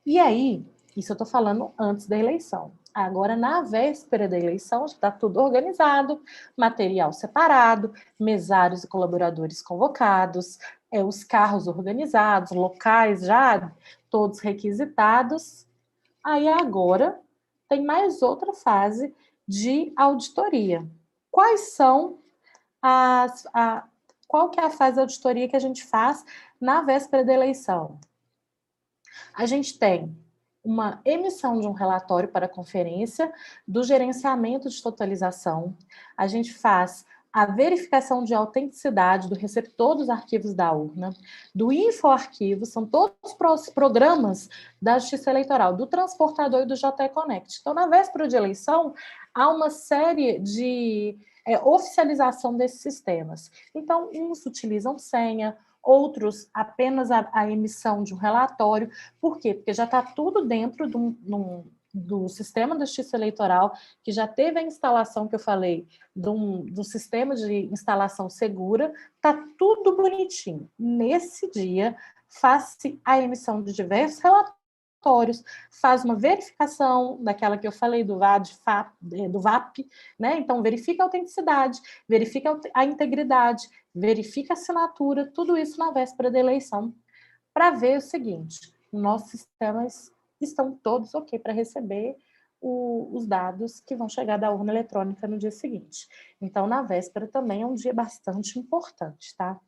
E aí, isso eu estou falando antes da eleição. Agora, na véspera da eleição, está tudo organizado, material separado, mesários e colaboradores convocados, os carros organizados, locais já todos requisitados. Aí agora tem mais outra fase de auditoria. Qual que é a fase de auditoria que a gente faz na véspera da eleição? A gente tem uma emissão de um relatório para a conferência do gerenciamento de totalização. A gente faz a verificação de autenticidade do receptor dos arquivos da urna, do infoarquivo, são todos os programas da Justiça Eleitoral, do transportador e do JE Connect. Então, na véspera de eleição, há uma série de oficialização desses sistemas. Então, uns utilizam senha, outros apenas a emissão de um relatório. Por quê? Porque já está tudo dentro do sistema da Justiça Eleitoral, que já teve a instalação que eu falei, do sistema de instalação segura, está tudo bonitinho. Nesse dia, faz-se a emissão de diversos relatórios, faz uma verificação daquela que eu falei, do VAP, né? Então, verifica a autenticidade, verifica a integridade, verifica a assinatura, tudo isso na véspera da eleição, para ver o seguinte: nossos sistemas estão todos ok para receber os dados que vão chegar da urna eletrônica no dia seguinte. Então, na véspera também é um dia bastante importante, tá?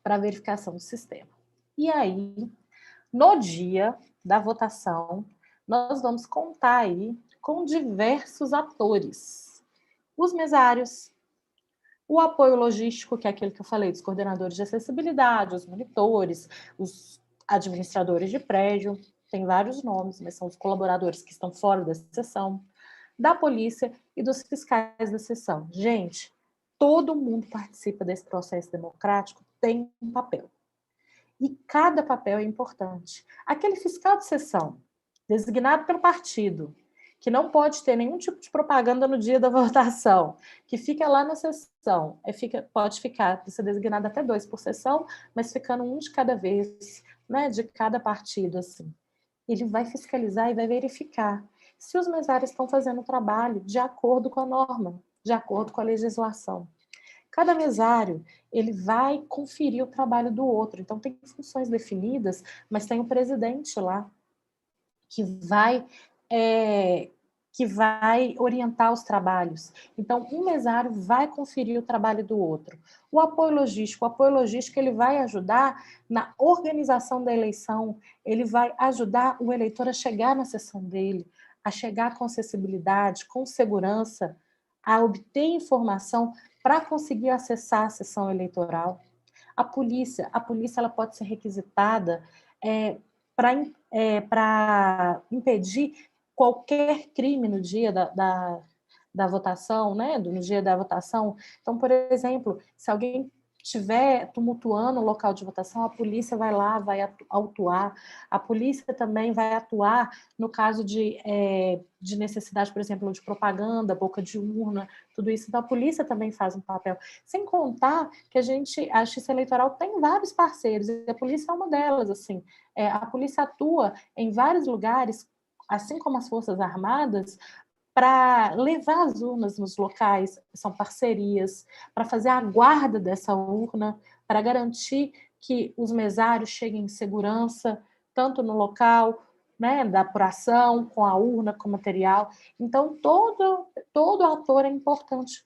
Para verificação do sistema. E aí, no dia da votação, nós vamos contar aí com diversos atores. Os mesários, o apoio logístico, que é aquele que eu falei, dos coordenadores de acessibilidade, os monitores, os administradores de prédio, tem vários nomes, mas são os colaboradores que estão fora da sessão, da polícia e dos fiscais da sessão. Gente, todo mundo participa desse processo democrático, tem um papel. E cada papel é importante. Aquele fiscal de sessão, designado pelo partido, que não pode ter nenhum tipo de propaganda no dia da votação, que fica lá na sessão, pode ser designado até 2 por sessão, mas ficando um de cada vez, né, de cada partido, assim. Ele vai fiscalizar e vai verificar se os mesários estão fazendo o trabalho de acordo com a norma, de acordo com a legislação. Cada mesário, ele vai conferir o trabalho do outro. Então, tem funções definidas, mas tem o presidente lá, que vai orientar os trabalhos. Então, um mesário vai conferir o trabalho do outro. O apoio logístico ele vai ajudar na organização da eleição, ele vai ajudar o eleitor a chegar na sessão dele, a chegar com acessibilidade, com segurança, a obter informação para conseguir acessar a sessão eleitoral. A polícia ela pode ser requisitada para impedir qualquer crime no dia da votação, né? No dia da votação. Então, por exemplo, se alguém estiver tumultuando o local de votação, a polícia vai lá, vai autuar. A polícia também vai atuar no caso de necessidade, por exemplo, de propaganda, boca de urna, tudo isso. Então, a polícia também faz um papel. Sem contar que a Justiça Eleitoral tem vários parceiros, e a polícia é uma delas, assim. A polícia atua em vários lugares, assim como as Forças Armadas, para levar as urnas nos locais, são parcerias, para fazer a guarda dessa urna, para garantir que os mesários cheguem em segurança, tanto no local, né, da apuração, com a urna, com o material. Então, todo ator é importante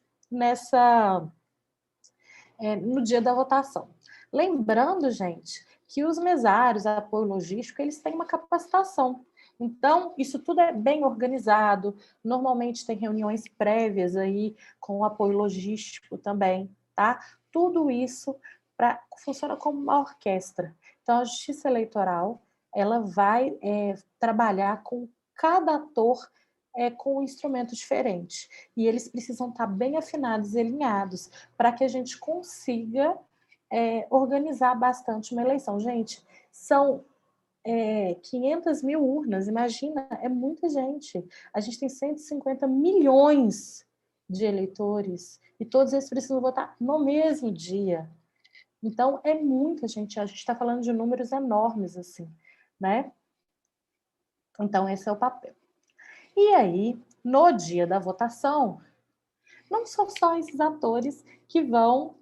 no dia da votação. Lembrando, gente, que os mesários, apoio logístico, eles têm uma capacitação. Então, isso tudo é bem organizado, normalmente tem reuniões prévias aí com o apoio logístico também, tá? Tudo isso funciona como uma orquestra. Então, a Justiça Eleitoral, ela vai trabalhar com cada ator com um instrumento diferente. E eles precisam estar bem afinados e alinhados para que a gente consiga organizar bastante uma eleição. Gente, são 500 mil urnas, imagina, é muita gente. A gente tem 150 milhões de eleitores e todos eles precisam votar no mesmo dia. Então, é muita gente, a gente está falando de números enormes, assim, né? Então, esse é o papel. E aí, no dia da votação, não são só esses atores que vão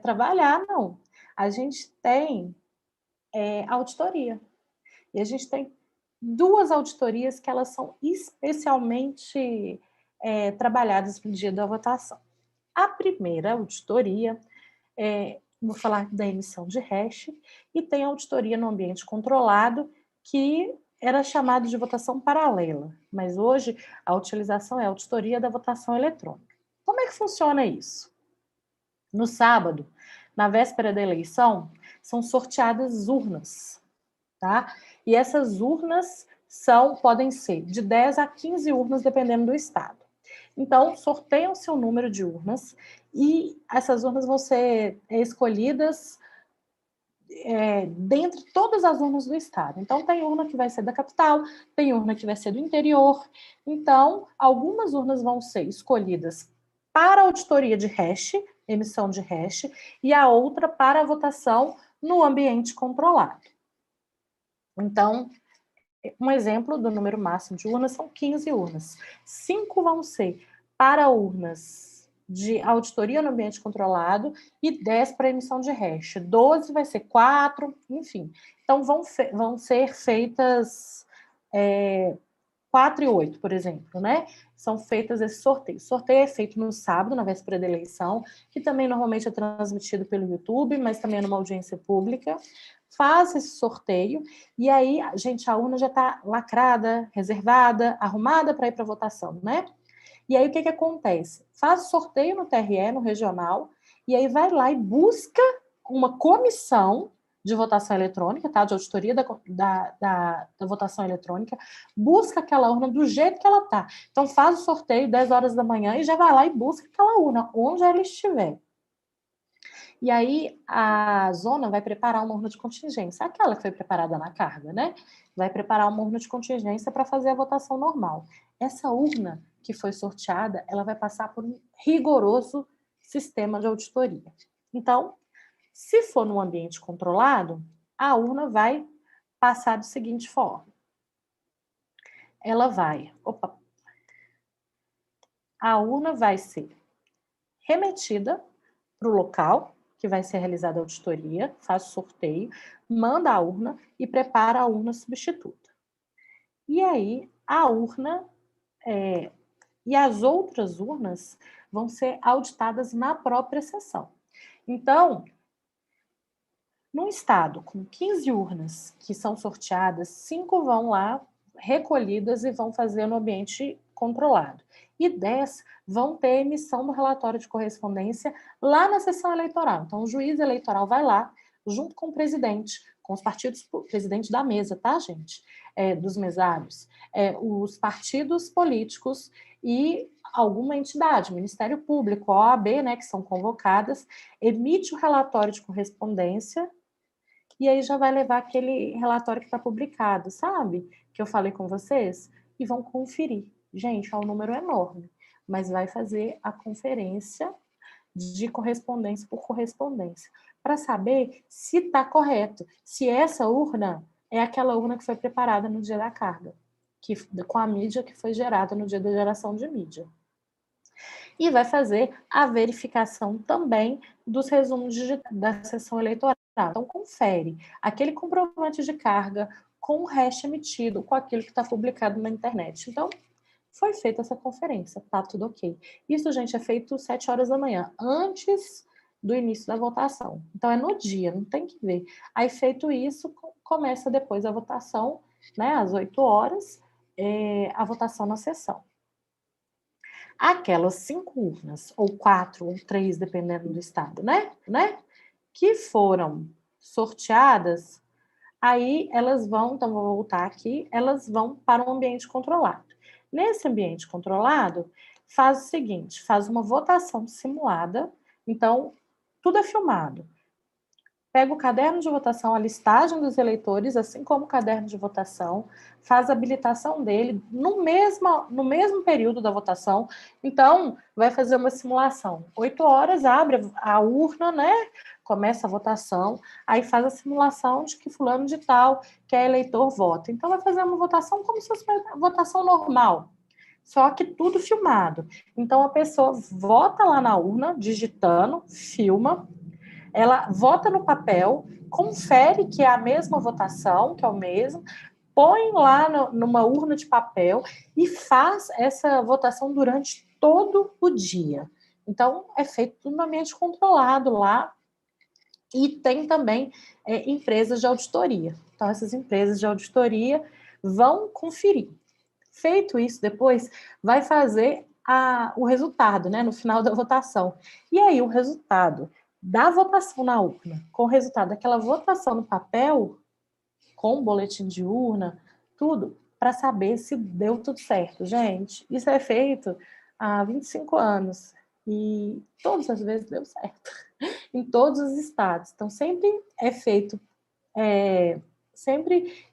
trabalhar, não. A gente tem auditoria. E a gente tem 2 auditorias que elas são especialmente trabalhadas no dia da votação. A primeira auditoria, vou falar da emissão de hash, e tem a auditoria no ambiente controlado, que era chamado de votação paralela, mas hoje a utilização é a auditoria da votação eletrônica. Como é que funciona isso? No sábado, na véspera da eleição, são sorteadas urnas, tá? E essas urnas podem ser de 10 a 15 urnas, dependendo do estado. Então, sorteiam-se um número de urnas e essas urnas vão ser escolhidas dentre todas as urnas do estado. Então, tem urna que vai ser da capital, tem urna que vai ser do interior. Então, algumas urnas vão ser escolhidas para a auditoria de hash, emissão de hash, e a outra para a votação no ambiente controlado. Então, um exemplo do número máximo de urnas são 15 urnas. 5 vão ser para urnas de auditoria no ambiente controlado e 10 para emissão de hash. 12 vai ser 4, enfim. Então, vão ser feitas 4 e 8, por exemplo, né? São feitas esse sorteio. O sorteio é feito no sábado, na véspera da eleição, que também normalmente é transmitido pelo YouTube, mas também é numa audiência pública. Faz esse sorteio, e aí, gente, a urna já está lacrada, reservada, arrumada para ir para votação, né? E aí, o que acontece? Faz o sorteio no TRE, no regional, e aí vai lá e busca uma comissão de votação eletrônica, tá? De auditoria da votação eletrônica, busca aquela urna do jeito que ela tá. Então, faz o sorteio 10 horas da manhã e já vai lá e busca aquela urna, onde ela estiver. E aí, a zona vai preparar uma urna de contingência, aquela que foi preparada na carga, né? Vai preparar uma urna de contingência para fazer a votação normal. Essa urna que foi sorteada, ela vai passar por um rigoroso sistema de auditoria. Então, se for num ambiente controlado, a urna vai passar da seguinte forma. Ela vai... A urna vai ser remetida para o local que vai ser realizada a auditoria, faz o sorteio, manda a urna e prepara a urna substituta. E aí, a urna e as outras urnas vão ser auditadas na própria sessão. Então, num estado com 15 urnas que são sorteadas, 5 vão lá recolhidas e vão fazer no ambiente controlado. E 10 vão ter emissão do relatório de correspondência lá na sessão eleitoral. Então, o juiz eleitoral vai lá, junto com o presidente, com os partidos, presidente da mesa, tá, gente? Dos mesários, os partidos políticos e alguma entidade, Ministério Público, OAB, né, que são convocadas, emite o relatório de correspondência e aí já vai levar aquele relatório que está publicado, sabe? Que eu falei com vocês, e vão conferir. Gente, é um número enorme, mas vai fazer a conferência de correspondência por correspondência, para saber se está correto, se essa urna é aquela urna que foi preparada no dia da carga, com a mídia que foi gerada no dia da geração de mídia. E vai fazer a verificação também dos resumos da sessão eleitoral. Então, confere aquele comprovante de carga com o hash emitido, com aquilo que está publicado na internet. Então, foi feita essa conferência, tá tudo ok. Isso, gente, é feito 7 horas da manhã, antes do início da votação. Então, é no dia, não tem que ver. Aí, feito isso, começa depois a votação, né, às 8 horas, a votação na sessão. Aquelas 5 urnas, ou 4, ou 3, dependendo do estado, né? Que foram sorteadas, aí elas vão, então vou voltar aqui, elas vão para um ambiente controlado. Nesse ambiente controlado, faz o seguinte, faz uma votação simulada, então tudo é filmado. Pega o caderno de votação, a listagem dos eleitores, assim como o caderno de votação, faz a habilitação dele no mesmo período da votação. Então, vai fazer uma simulação. 8 horas, abre a urna, né? Começa a votação, aí faz a simulação de que fulano de tal, que é eleitor, vota. Então, vai fazer uma votação como se fosse uma votação normal, só que tudo filmado. Então, a pessoa vota lá na urna, digitando, filma, ela vota no papel, confere que é a mesma votação, que é o mesmo, põe lá numa urna de papel e faz essa votação durante todo o dia. Então, é feito tudo no ambiente controlado lá. E tem também empresas de auditoria. Então, essas empresas de auditoria vão conferir. Feito isso, depois vai fazer o resultado, né, no final da votação. E aí, o resultado da votação na urna, com o resultado daquela votação no papel, com o boletim de urna, tudo, para saber se deu tudo certo. Gente, isso é feito há 25 anos e todas as vezes deu certo, em todos os estados. Então, sempre é feito, sempre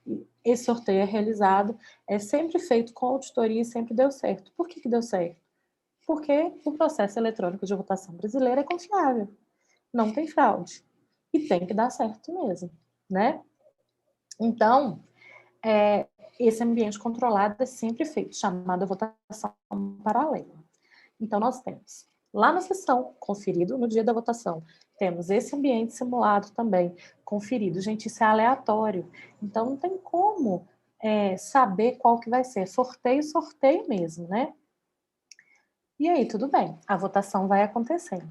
esse sorteio é realizado, é sempre feito com auditoria e sempre deu certo. Por que deu certo? Porque o processo eletrônico de votação brasileiro é confiável, não tem fraude. E tem que dar certo mesmo, né? Então, esse ambiente controlado é sempre feito, chamada votação paralela. Então, nós temos lá na sessão, conferido no dia da votação, temos esse ambiente simulado também, conferido. Gente, isso é aleatório. Então, não tem como saber qual que vai ser. Sorteio mesmo, né? E aí, tudo bem. A votação vai acontecendo.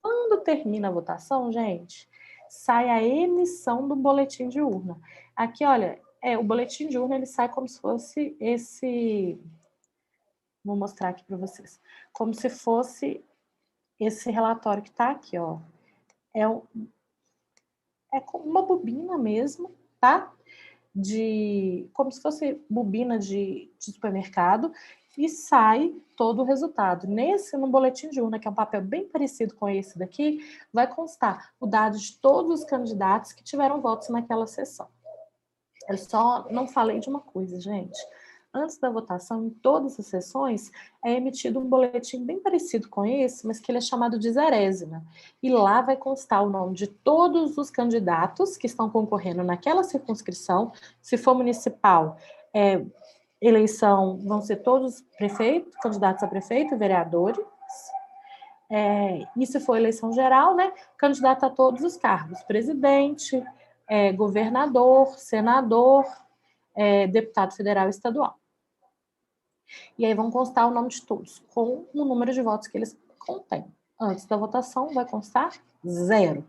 Quando termina a votação, gente, sai a emissão do boletim de urna. Aqui, olha, o boletim de urna, ele sai como se fosse esse... Vou mostrar aqui para vocês. Como se fosse esse relatório que está aqui, ó. é como uma bobina mesmo, tá? Como se fosse bobina de supermercado, e sai todo o resultado. No boletim de urna, que é um papel bem parecido com esse daqui, vai constar o dado de todos os candidatos que tiveram votos naquela sessão. Eu só não falei de uma coisa, gente. Antes da votação, em todas as sessões, é emitido um boletim bem parecido com esse, mas que ele é chamado de zerésima. E lá vai constar o nome de todos os candidatos que estão concorrendo naquela circunscrição. Se for municipal, eleição, vão ser todos prefeitos, candidatos a prefeito, vereadores. E se for eleição geral, né, candidato a todos os cargos, presidente, governador, senador, deputado federal e estadual. E aí vão constar o nome de todos, com o número de votos que eles contêm. Antes da votação, vai constar 0.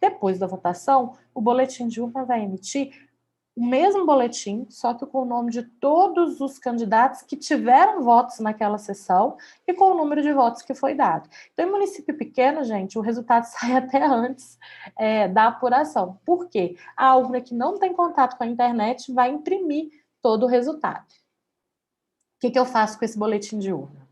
Depois da votação, o boletim de urna vai emitir o mesmo boletim, só que com o nome de todos os candidatos que tiveram votos naquela sessão e com o número de votos que foi dado. Então, em município pequeno, gente, o resultado sai até antes da apuração. Por quê? A urna que não tem contato com a internet vai imprimir todo o resultado. O que eu faço com esse boletim de urna?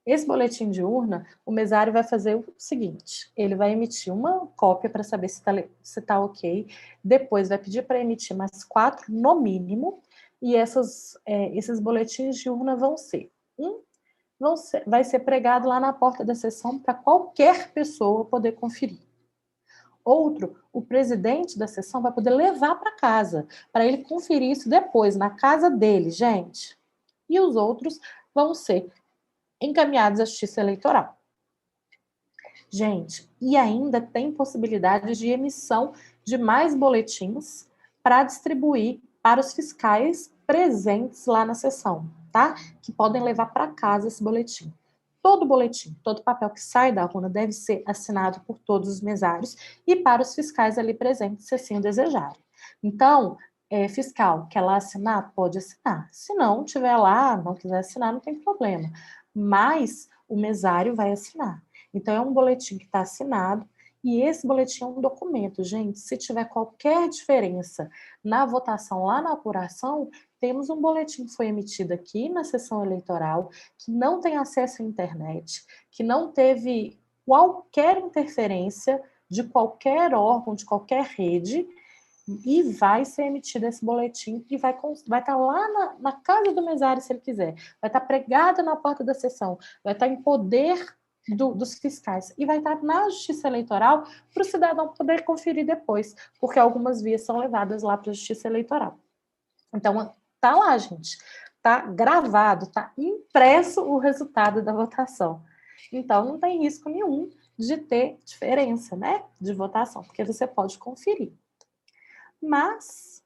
Esse boletim de urna, o mesário vai fazer o seguinte: ele vai emitir uma cópia para saber se tá ok, depois vai pedir para emitir mais 4 no mínimo, e esses boletins de urna vai ser pregado lá na porta da sessão para qualquer pessoa poder conferir. Outro, o presidente da sessão vai poder levar para casa, para ele conferir isso depois, na casa dele, gente. E os outros vão ser encaminhados à Justiça Eleitoral. Gente, e ainda tem possibilidade de emissão de mais boletins para distribuir para os fiscais presentes lá na sessão, tá? Que podem levar para casa esse boletim. Todo boletim, todo papel que sai da urna deve ser assinado por todos os mesários e para os fiscais ali presentes, se assim o desejarem. Então, fiscal, quer lá assinar? Pode assinar. Se não tiver lá, não quiser assinar, não tem problema. Mas o mesário vai assinar. Então, é um boletim que está assinado, e esse boletim é um documento, gente. Se tiver qualquer diferença na votação, lá na apuração, temos um boletim que foi emitido aqui na sessão eleitoral, que não tem acesso à internet, que não teve qualquer interferência de qualquer órgão, de qualquer rede, e vai ser emitido esse boletim e vai estar lá na casa do mesário, se ele quiser. Vai estar pregado na porta da sessão, vai estar em poder dos fiscais e vai estar na Justiça Eleitoral para o cidadão poder conferir depois, porque algumas vias são levadas lá para a Justiça Eleitoral. Então, tá lá, gente. Tá gravado, tá impresso o resultado da votação. Então, não tem risco nenhum de ter diferença, né, de votação, porque você pode conferir. Mas,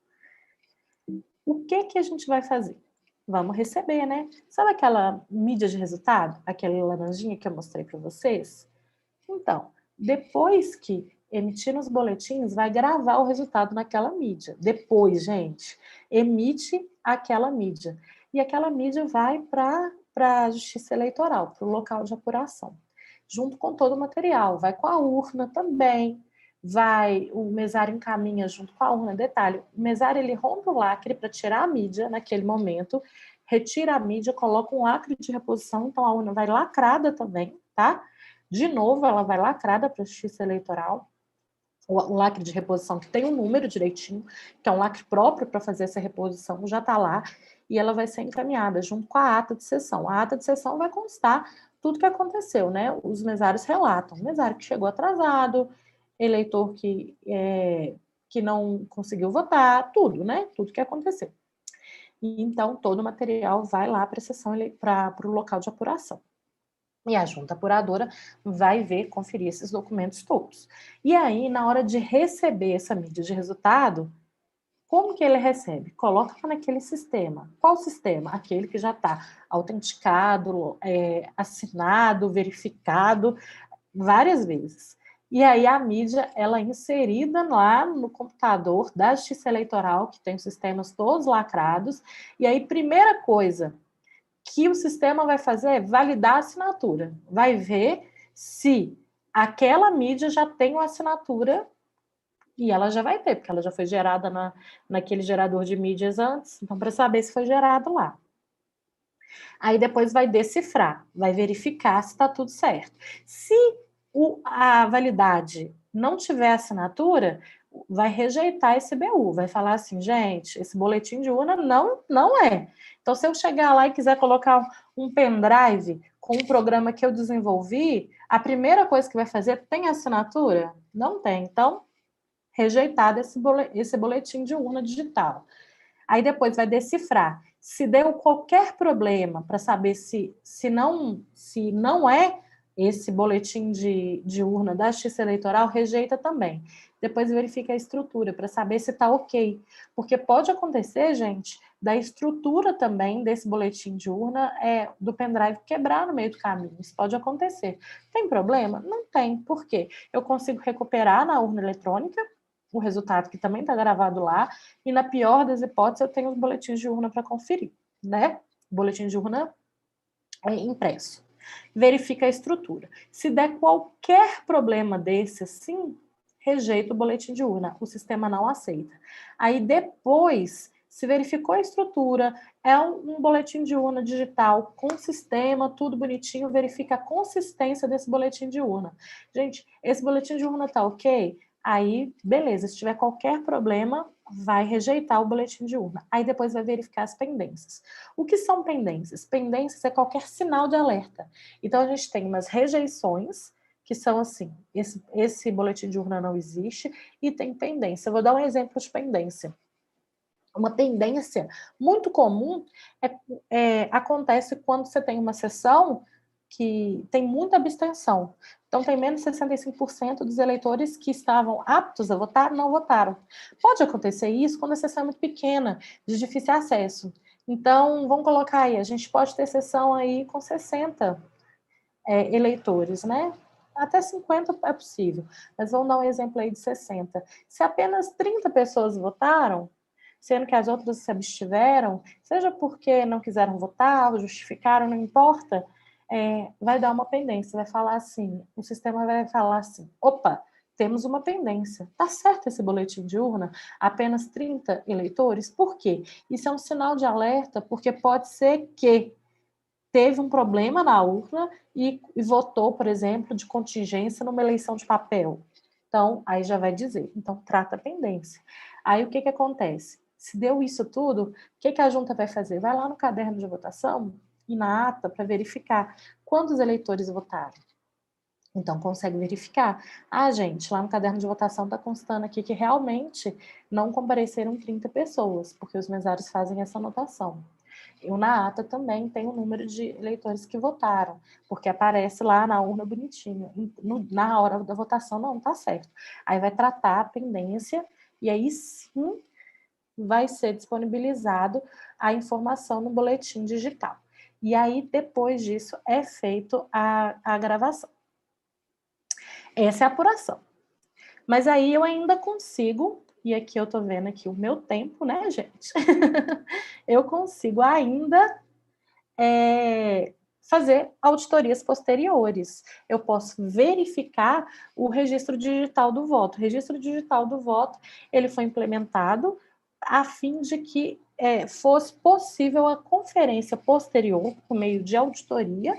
o que a gente vai fazer? Vamos receber, né? Sabe aquela mídia de resultado? Aquela laranjinha que eu mostrei para vocês? Então, depois que emitir os boletins, vai gravar o resultado naquela mídia. Depois, gente, emite aquela mídia. E aquela mídia vai para a Justiça Eleitoral, para o local de apuração, junto com todo o material. Vai com a urna também. O mesário encaminha junto com a urna. Detalhe, o mesário ele rompe o lacre para tirar a mídia naquele momento, retira a mídia, coloca um lacre de reposição, então a urna vai lacrada também, tá? De novo, ela vai lacrada para a Justiça Eleitoral, o lacre de reposição que tem um número direitinho, que é um lacre próprio para fazer essa reposição, já está lá, e ela vai ser encaminhada junto com a ata de sessão. A ata de sessão vai constar tudo que aconteceu, né? Os mesários relatam, mesário que chegou atrasado, eleitor que não conseguiu votar, tudo, né? Tudo que aconteceu. E, então, todo o material vai lá para a sessão, para o local de apuração. E a junta apuradora vai ver, conferir esses documentos todos. E aí, na hora de receber essa mídia de resultado, como que ele recebe? Coloca naquele sistema. Qual sistema? Aquele que já está autenticado, assinado, verificado várias vezes. E aí a mídia, ela é inserida lá no computador da Justiça Eleitoral, que tem os sistemas todos lacrados. E aí, primeira coisa que o sistema vai fazer é validar a assinatura. Vai ver se aquela mídia já tem uma assinatura E ela já vai ter, porque ela já foi gerada naquele gerador de mídias antes, então para saber se foi gerado lá. Aí depois vai decifrar, vai verificar se está tudo certo. Se a validade não tiver assinatura, vai rejeitar esse BU, vai falar assim, gente, esse boletim de urna não é. Então, se eu chegar lá e quiser colocar um pendrive com um programa que eu desenvolvi, a primeira coisa que vai fazer, tem assinatura? Não tem. Então, rejeitado esse boletim de urna digital. Aí depois vai decifrar. Se deu qualquer problema para saber se não é esse boletim de urna da Justiça Eleitoral, rejeita também. Depois verifica a estrutura para saber se está ok. Porque pode acontecer, gente, da estrutura também desse boletim de urna do pendrive quebrar no meio do caminho. Isso pode acontecer. Tem problema? Não tem. Por quê? Eu consigo recuperar na urna eletrônica o resultado que também está gravado lá, e na pior das hipóteses eu tenho os boletins de urna para conferir, né? Boletim de urna impresso. Verifica a estrutura. Se der qualquer problema desse assim, rejeita o boletim de urna, o sistema não aceita. Aí depois, se verificou a estrutura, é um boletim de urna digital com sistema, tudo bonitinho, verifica a consistência desse boletim de urna. Gente, esse boletim de urna tá ok? Aí, beleza, se tiver qualquer problema, vai rejeitar o boletim de urna. Aí depois vai verificar as pendências. O que são pendências? Pendências é qualquer sinal de alerta. Então, a gente tem umas rejeições, que são assim, esse boletim de urna não existe, e tem pendência. Eu vou dar um exemplo de pendência. Uma pendência muito comum acontece quando você tem uma sessão que tem muita abstenção. Então, tem menos de 65% dos eleitores que estavam aptos a votar não votaram. Pode acontecer isso quando a sessão é muito pequena, de difícil acesso. Então, vamos colocar aí, a gente pode ter sessão aí com 60 eleitores, né? Até 50 é possível, mas vamos dar um exemplo aí de 60. Se apenas 30 pessoas votaram, sendo que as outras se abstiveram, seja porque não quiseram votar, justificaram, não importa, vai dar uma pendência, vai falar assim, o sistema vai falar assim, opa, temos uma pendência. Tá certo esse boletim de urna? Apenas 30 eleitores? Por quê? Isso é um sinal de alerta, porque pode ser que teve um problema na urna e votou, por exemplo, de contingência numa eleição de papel. Então, aí já vai dizer. Então, trata a pendência. Aí, o que acontece? Se deu isso tudo, o que a junta vai fazer? Vai lá no caderno de votação e na ata para verificar quantos eleitores votaram. Então, consegue verificar. Ah, gente, lá no caderno de votação está constando aqui que realmente não compareceram 30 pessoas, porque os mesários fazem essa anotação. Eu, na ata, também tem o número de eleitores que votaram, porque aparece lá na urna bonitinho. Na hora da votação, não, tá certo. Aí vai tratar a pendência e aí sim vai ser disponibilizado a informação no boletim digital. E aí, depois disso, é feito a gravação. Essa é a apuração. Mas aí eu ainda consigo, e aqui eu tô vendo aqui o meu tempo, né, gente? Eu consigo ainda fazer auditorias posteriores. Eu posso verificar o registro digital do voto. O registro digital do voto, ele foi implementado a fim de que fosse possível a conferência posterior, por meio de auditoria,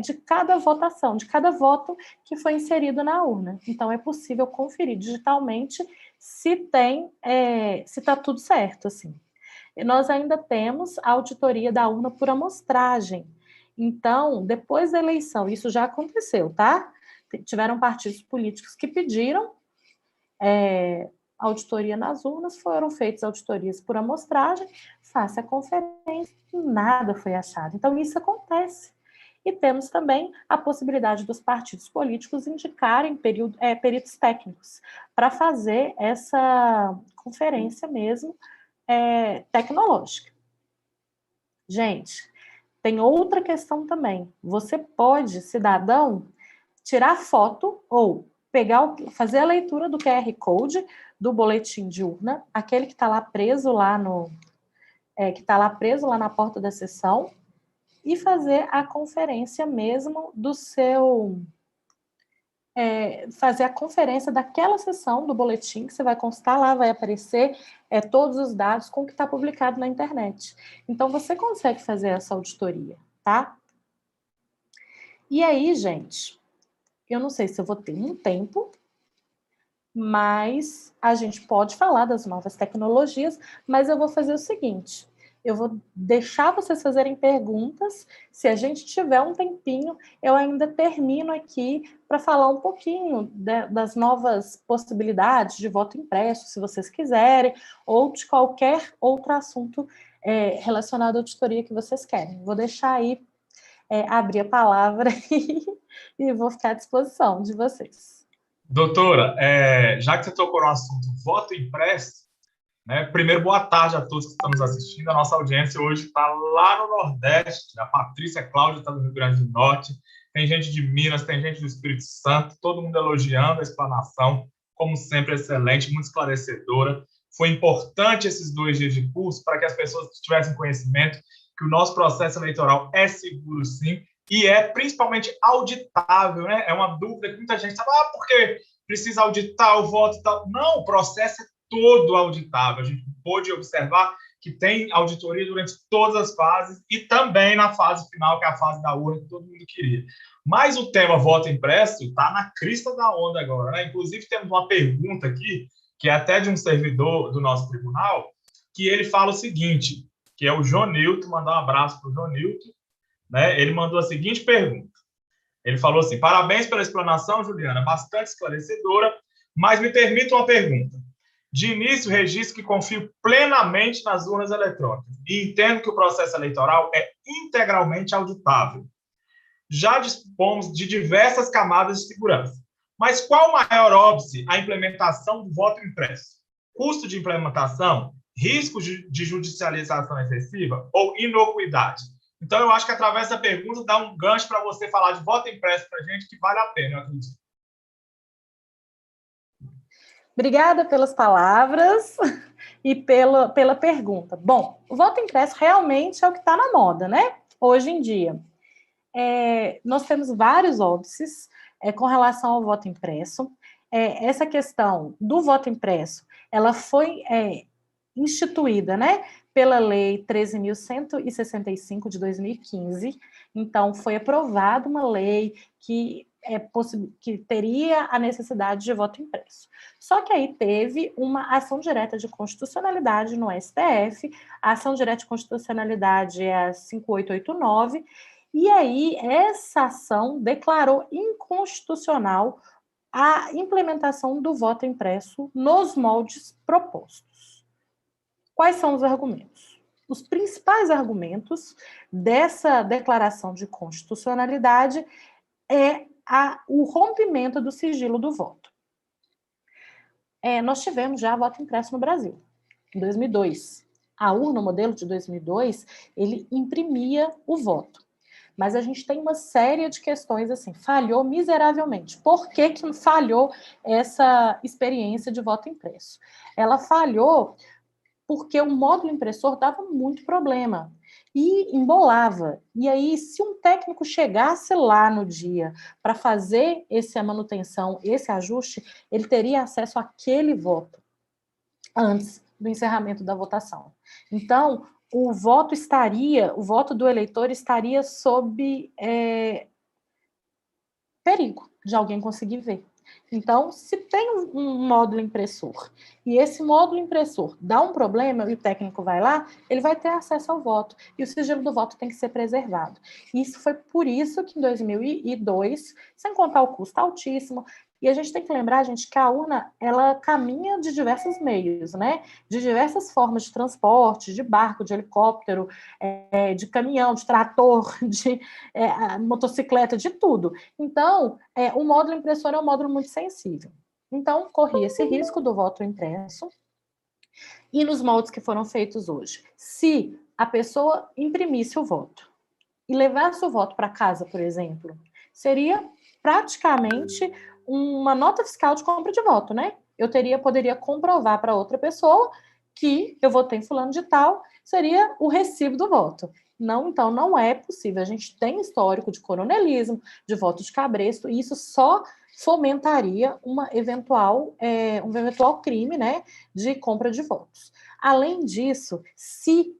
de cada votação, de cada voto que foi inserido na urna. Então, é possível conferir digitalmente se está tudo certo, assim. E nós ainda temos a auditoria da urna por amostragem. Então, depois da eleição, isso já aconteceu, tá? Tiveram partidos políticos que pediram auditoria nas urnas, foram feitas auditorias por amostragem, faça a conferência, nada foi achado. Então, isso acontece. E temos também a possibilidade dos partidos políticos indicarem peritos técnicos para fazer essa conferência mesmo tecnológica. Gente, tem outra questão também. Você pode, cidadão, tirar foto ou fazer a leitura do QR Code do boletim de urna, aquele que está lá preso lá na porta da sessão, e fazer a conferência mesmo do seu fazer a conferência daquela sessão do boletim, que você vai constar lá, vai aparecer todos os dados com o que está publicado na internet. Então, você consegue fazer essa auditoria, tá? E aí, gente, eu não sei se eu vou ter um tempo, mas a gente pode falar das novas tecnologias, mas eu vou fazer o seguinte, eu vou deixar vocês fazerem perguntas, se a gente tiver um tempinho, eu ainda termino aqui para falar um pouquinho das novas possibilidades de voto impresso, se vocês quiserem, ou de qualquer outro assunto relacionado à auditoria que vocês querem. Vou deixar aí, abrir a palavra e vou ficar à disposição de vocês. Doutora, já que você tocou no assunto voto impresso, né, primeiro, boa tarde a todos que estão nos assistindo. A nossa audiência hoje está lá no Nordeste. A Patrícia Cláudia está no Rio Grande do Norte. Tem gente de Minas, tem gente do Espírito Santo. Todo mundo elogiando a explanação, como sempre, excelente, muito esclarecedora. Foi importante esses 2 dias de curso para que as pessoas tivessem conhecimento que o nosso processo eleitoral é seguro, sim, e é principalmente auditável, né? É uma dúvida que muita gente sabe, porque precisa auditar o voto e tal. Não, o processo é todo auditável. A gente pôde observar que tem auditoria durante todas as fases e também na fase final, que é a fase da urna, que todo mundo queria. Mas o tema voto impresso está na crista da onda agora, né? Inclusive, temos uma pergunta aqui, que é até de um servidor do nosso tribunal, que ele fala o seguinte, que é o Jonilton, mandar um abraço para o Jonilton, né? Ele mandou a seguinte pergunta. Ele falou assim, parabéns pela explanação, Juliana, bastante esclarecedora, mas me permita uma pergunta. De início, registro que confio plenamente nas urnas eletrônicas e entendo que o processo eleitoral é integralmente auditável. Já dispomos de diversas camadas de segurança. Mas qual o maior óbice à implementação do voto impresso? Custo de implementação, risco de judicialização excessiva ou inocuidade? Então, eu acho que através da pergunta dá um gancho para você falar de voto impresso para a gente, que vale a pena, eu acredito. Obrigada pelas palavras e pela pergunta. Bom, o voto impresso realmente é o que está na moda, né? Hoje em dia. Nós temos vários óbices com relação ao voto impresso. Essa questão do voto impresso, ela foi instituída, né, pela Lei 13.165 de 2015. Então, foi aprovada uma lei que teria a necessidade de voto impresso. Só que aí teve uma ação direta de constitucionalidade no STF, a ação direta de constitucionalidade é a 5889, e aí essa ação declarou inconstitucional a implementação do voto impresso nos moldes propostos. Quais são os argumentos? Os principais argumentos dessa declaração de constitucionalidade é o rompimento do sigilo do voto. Nós tivemos já voto impresso no Brasil, em 2002. A urna, o modelo de 2002, ele imprimia o voto. Mas a gente tem uma série de questões assim, falhou miseravelmente. Por que falhou essa experiência de voto impresso? Ela falhou porque o módulo impressor dava muito problema e embolava. E aí, se um técnico chegasse lá no dia para fazer essa manutenção, esse ajuste, ele teria acesso àquele voto antes do encerramento da votação. Então, o voto do eleitor estaria sob perigo de alguém conseguir ver. Então, se tem um módulo impressor e esse módulo impressor dá um problema e o técnico vai lá, ele vai ter acesso ao voto e o sigilo do voto tem que ser preservado. Isso foi por isso que em 2002, sem contar o custo altíssimo, e a gente tem que lembrar, gente, que a urna, ela caminha de diversos meios, né? De diversas formas de transporte, de barco, de helicóptero, de caminhão, de trator, de motocicleta, de tudo. Então, o módulo impressor é um módulo muito sensível. Então, corria esse risco do voto impresso. E nos moldes que foram feitos hoje, se a pessoa imprimisse o voto e levasse o voto para casa, por exemplo, seria praticamente uma nota fiscal de compra de voto, né? Eu poderia comprovar para outra pessoa que eu votei em fulano de tal, seria o recibo do voto. Não, então não é possível. A gente tem histórico de coronelismo, de voto de cabresto, e isso só fomentaria um eventual crime, né, de compra de votos. Além disso, se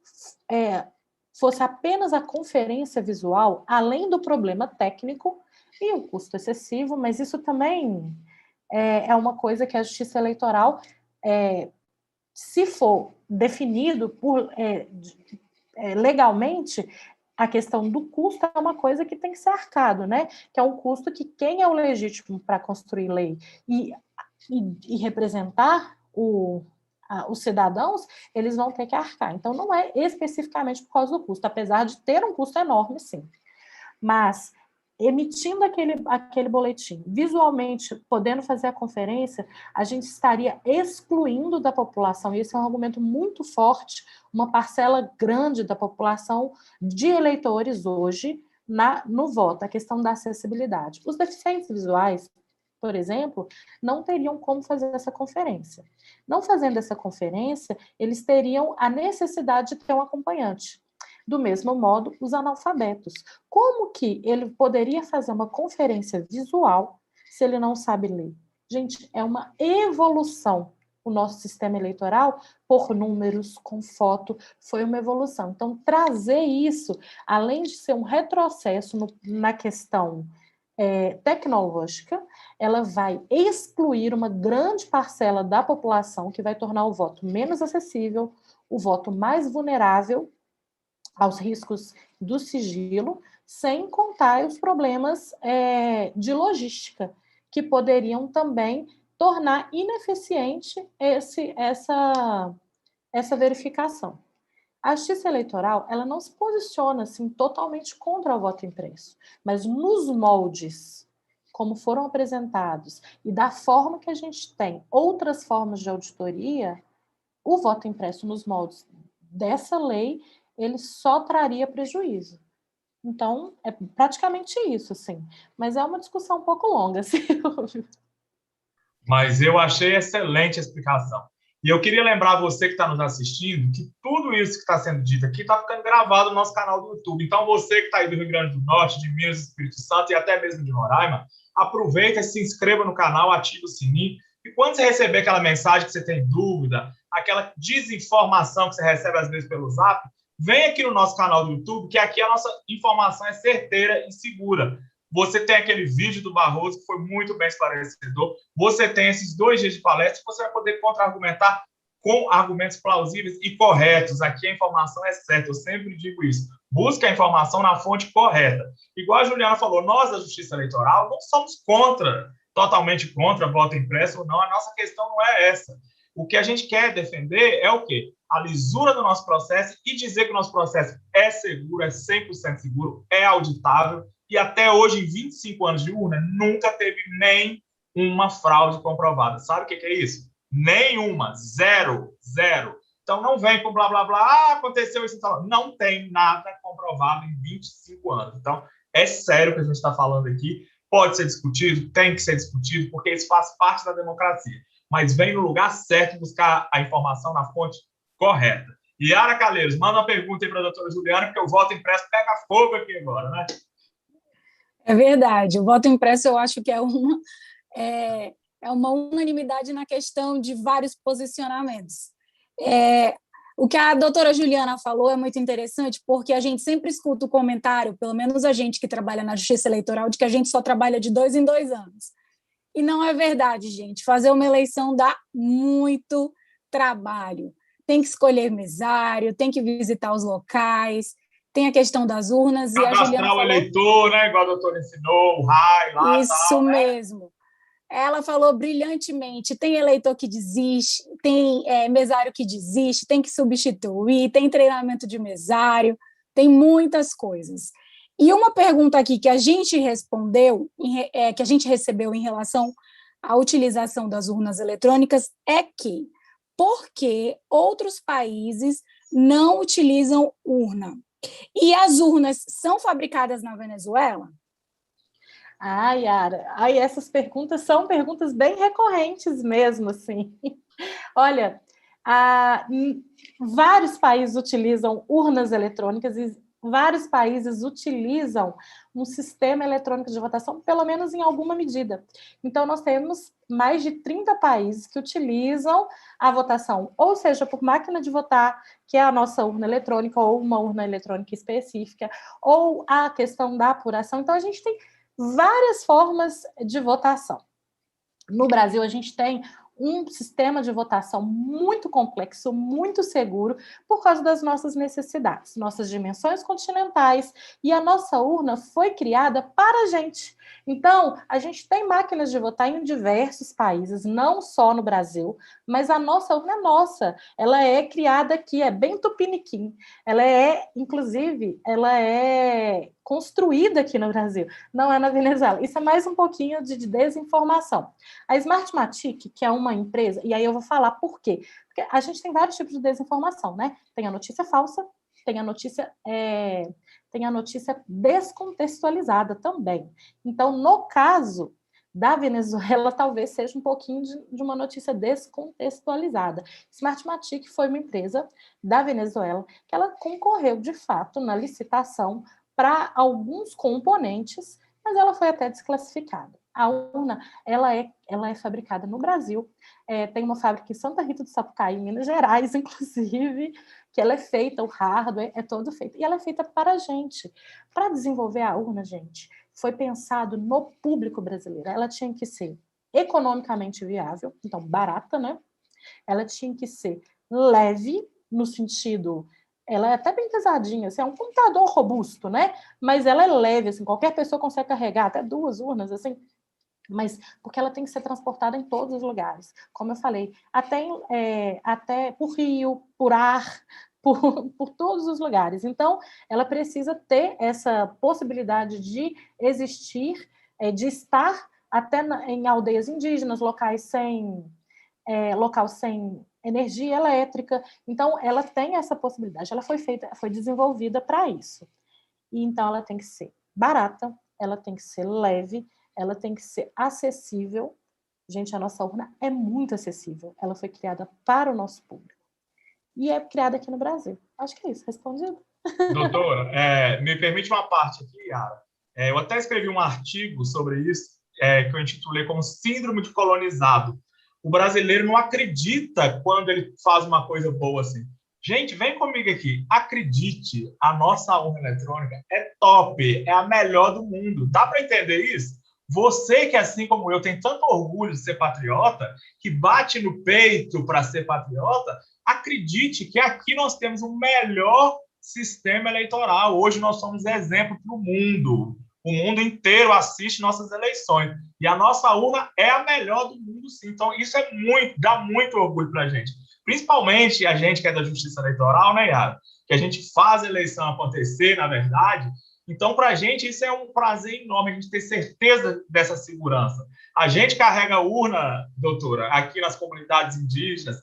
fosse apenas a conferência visual, além do problema técnico e o custo excessivo, mas isso também é uma coisa que a Justiça Eleitoral, se for definido legalmente, a questão do custo é uma coisa que tem que ser arcado, né? Que é um custo que quem é o legítimo para construir lei e representar os cidadãos, eles vão ter que arcar. Então, não é especificamente por causa do custo, apesar de ter um custo enorme, sim. Mas, emitindo aquele boletim, visualmente, podendo fazer a conferência, a gente estaria excluindo da população, e esse é um argumento muito forte, uma parcela grande da população de eleitores hoje no voto, a questão da acessibilidade. Os deficientes visuais, por exemplo, não teriam como fazer essa conferência. Não fazendo essa conferência, eles teriam a necessidade de ter um acompanhante. Do mesmo modo, os analfabetos. Como que ele poderia fazer uma conferência visual se ele não sabe ler? Gente, é uma evolução. O nosso sistema eleitoral, por números, com foto, foi uma evolução. Então, trazer isso, além de ser um retrocesso na questão tecnológica, ela vai excluir uma grande parcela da população, que vai tornar o voto menos acessível, o voto mais vulnerável aos riscos do sigilo, sem contar os problemas de logística, que poderiam também tornar ineficiente essa verificação. A Justiça Eleitoral, ela não se posiciona assim, totalmente contra o voto impresso, mas nos moldes como foram apresentados e da forma que a gente tem outras formas de auditoria, o voto impresso nos moldes dessa lei, ele só traria prejuízo. Então, é praticamente isso, assim. Mas é uma discussão um pouco longa, Silvio. Mas eu achei excelente a explicação. E eu queria lembrar você que está nos assistindo que tudo isso que está sendo dito aqui está ficando gravado no nosso canal do YouTube. Então, você que está aí do Rio Grande do Norte, de Minas, do Espírito Santo e até mesmo de Roraima, aproveita e se inscreva no canal, ative o sininho. E quando você receber aquela mensagem que você tem dúvida, aquela desinformação que você recebe às vezes pelo Zap, vem aqui no nosso canal do YouTube, que aqui a nossa informação é certeira e segura. Você tem aquele vídeo do Barroso, que foi muito bem esclarecedor. Você tem esses 2 dias de palestra, você vai poder contra-argumentar com argumentos plausíveis e corretos. Aqui a informação é certa, eu sempre digo isso. Busque a informação na fonte correta. Igual a Juliana falou, nós da Justiça Eleitoral não somos totalmente contra voto impresso ou não. A nossa questão não é essa. O que a gente quer defender é o quê? A lisura do nosso processo e dizer que o nosso processo é seguro, é 100% seguro, é auditável. E até hoje, em 25 anos de urna, nunca teve nem uma fraude comprovada. Sabe o que é isso? Nenhuma. Zero. Então, não vem com blá, blá, blá, aconteceu isso. Não tem nada comprovado em 25 anos. Então, é sério o que a gente está falando aqui. Pode ser discutido, tem que ser discutido, porque isso faz parte da democracia. Mas vem no lugar certo buscar a informação na fonte correta. Yara Calheiros, manda uma pergunta aí para a doutora Juliana, porque o voto impresso pega fogo aqui agora, né? É verdade. O voto impresso, eu acho que é uma unanimidade na questão de vários posicionamentos. O que a doutora Juliana falou é muito interessante, porque a gente sempre escuta o comentário, pelo menos a gente que trabalha na Justiça Eleitoral, de que a gente só trabalha de 2 em 2 anos. E não é verdade, gente. Fazer uma eleição dá muito trabalho. Tem que escolher mesário, tem que visitar os locais, tem a questão das urnas. Cadastrar o eleitor, né? Igual a doutora ensinou, o raio lá. Isso tal, mesmo. Né? Ela falou brilhantemente, tem eleitor que desiste, tem mesário que desiste, tem que substituir, tem treinamento de mesário, tem muitas coisas. E uma pergunta aqui que a gente respondeu, que a gente recebeu em relação à utilização das urnas eletrônicas é que, por que outros países não utilizam urna? E as urnas são fabricadas na Venezuela? Yara, essas perguntas são perguntas bem recorrentes mesmo, assim. Olha, vários países utilizam urnas eletrônicas vários países utilizam um sistema eletrônico de votação, pelo menos em alguma medida. Então, nós temos mais de 30 países que utilizam a votação, ou seja, por máquina de votar, que é a nossa urna eletrônica, ou uma urna eletrônica específica, ou a questão da apuração. Então, a gente tem várias formas de votação. No Brasil, a gente tem um sistema de votação muito complexo, muito seguro, por causa das nossas necessidades, nossas dimensões continentais, e a nossa urna foi criada para a gente. Então, a gente tem máquinas de votar em diversos países, não só no Brasil, mas a nossa urna é nossa. Ela é criada aqui, é bem tupiniquim. Ela é, inclusive, ela é construída aqui no Brasil, não é na Venezuela. Isso é mais um pouquinho de desinformação. A Smartmatic, que é uma empresa, e aí eu vou falar por quê. Porque a gente tem vários tipos de desinformação, né? Tem a notícia falsa, tem a notícia descontextualizada também. Então, no caso da Venezuela, talvez seja um pouquinho de uma notícia descontextualizada. Smartmatic foi uma empresa da Venezuela que ela concorreu, de fato, na licitação para alguns componentes, mas ela foi até desclassificada. A urna, ela é fabricada no Brasil, tem uma fábrica em Santa Rita do Sapucaí, em Minas Gerais, inclusive, que ela é feita, o hardware é todo feito, e ela é feita para a gente. Para desenvolver a urna, gente, foi pensado no público brasileiro. Ela tinha que ser economicamente viável, então barata, né? Ela tinha que ser leve, no sentido... Ela é até bem pesadinha, assim, é um computador robusto, né? Mas ela é leve, assim, qualquer pessoa consegue carregar, até 2 urnas, assim, mas porque ela tem que ser transportada em todos os lugares. Como eu falei, até por rio, por ar, por todos os lugares. Então, ela precisa ter essa possibilidade de existir, de estar até em aldeias indígenas, local sem energia elétrica. Então, ela tem essa possibilidade. Ela foi desenvolvida para isso. E então, ela tem que ser barata, ela tem que ser leve, ela tem que ser acessível. Gente, a nossa urna é muito acessível. Ela foi criada para o nosso público. E é criada aqui no Brasil. Acho que é isso, respondido. Doutora, me permite uma parte aqui, Yara. Eu até escrevi um artigo sobre isso, que eu intitulei como Síndrome de Colonizado. O brasileiro não acredita quando ele faz uma coisa boa assim. Gente, vem comigo aqui. Acredite, a nossa urna eletrônica é top, é a melhor do mundo. Dá para entender isso? Você que, assim como eu, tem tanto orgulho de ser patriota, que bate no peito para ser patriota, acredite que aqui nós temos o melhor sistema eleitoral. Hoje nós somos exemplo para o mundo. O mundo inteiro assiste nossas eleições. E a nossa urna é a melhor do mundo, sim. Então, isso dá muito orgulho para a gente. Principalmente a gente que é da Justiça Eleitoral, né, Yara? Que a gente faz a eleição acontecer, na verdade. Então, para a gente, isso é um prazer enorme, a gente ter certeza dessa segurança. A gente carrega urna, doutora, aqui nas comunidades indígenas.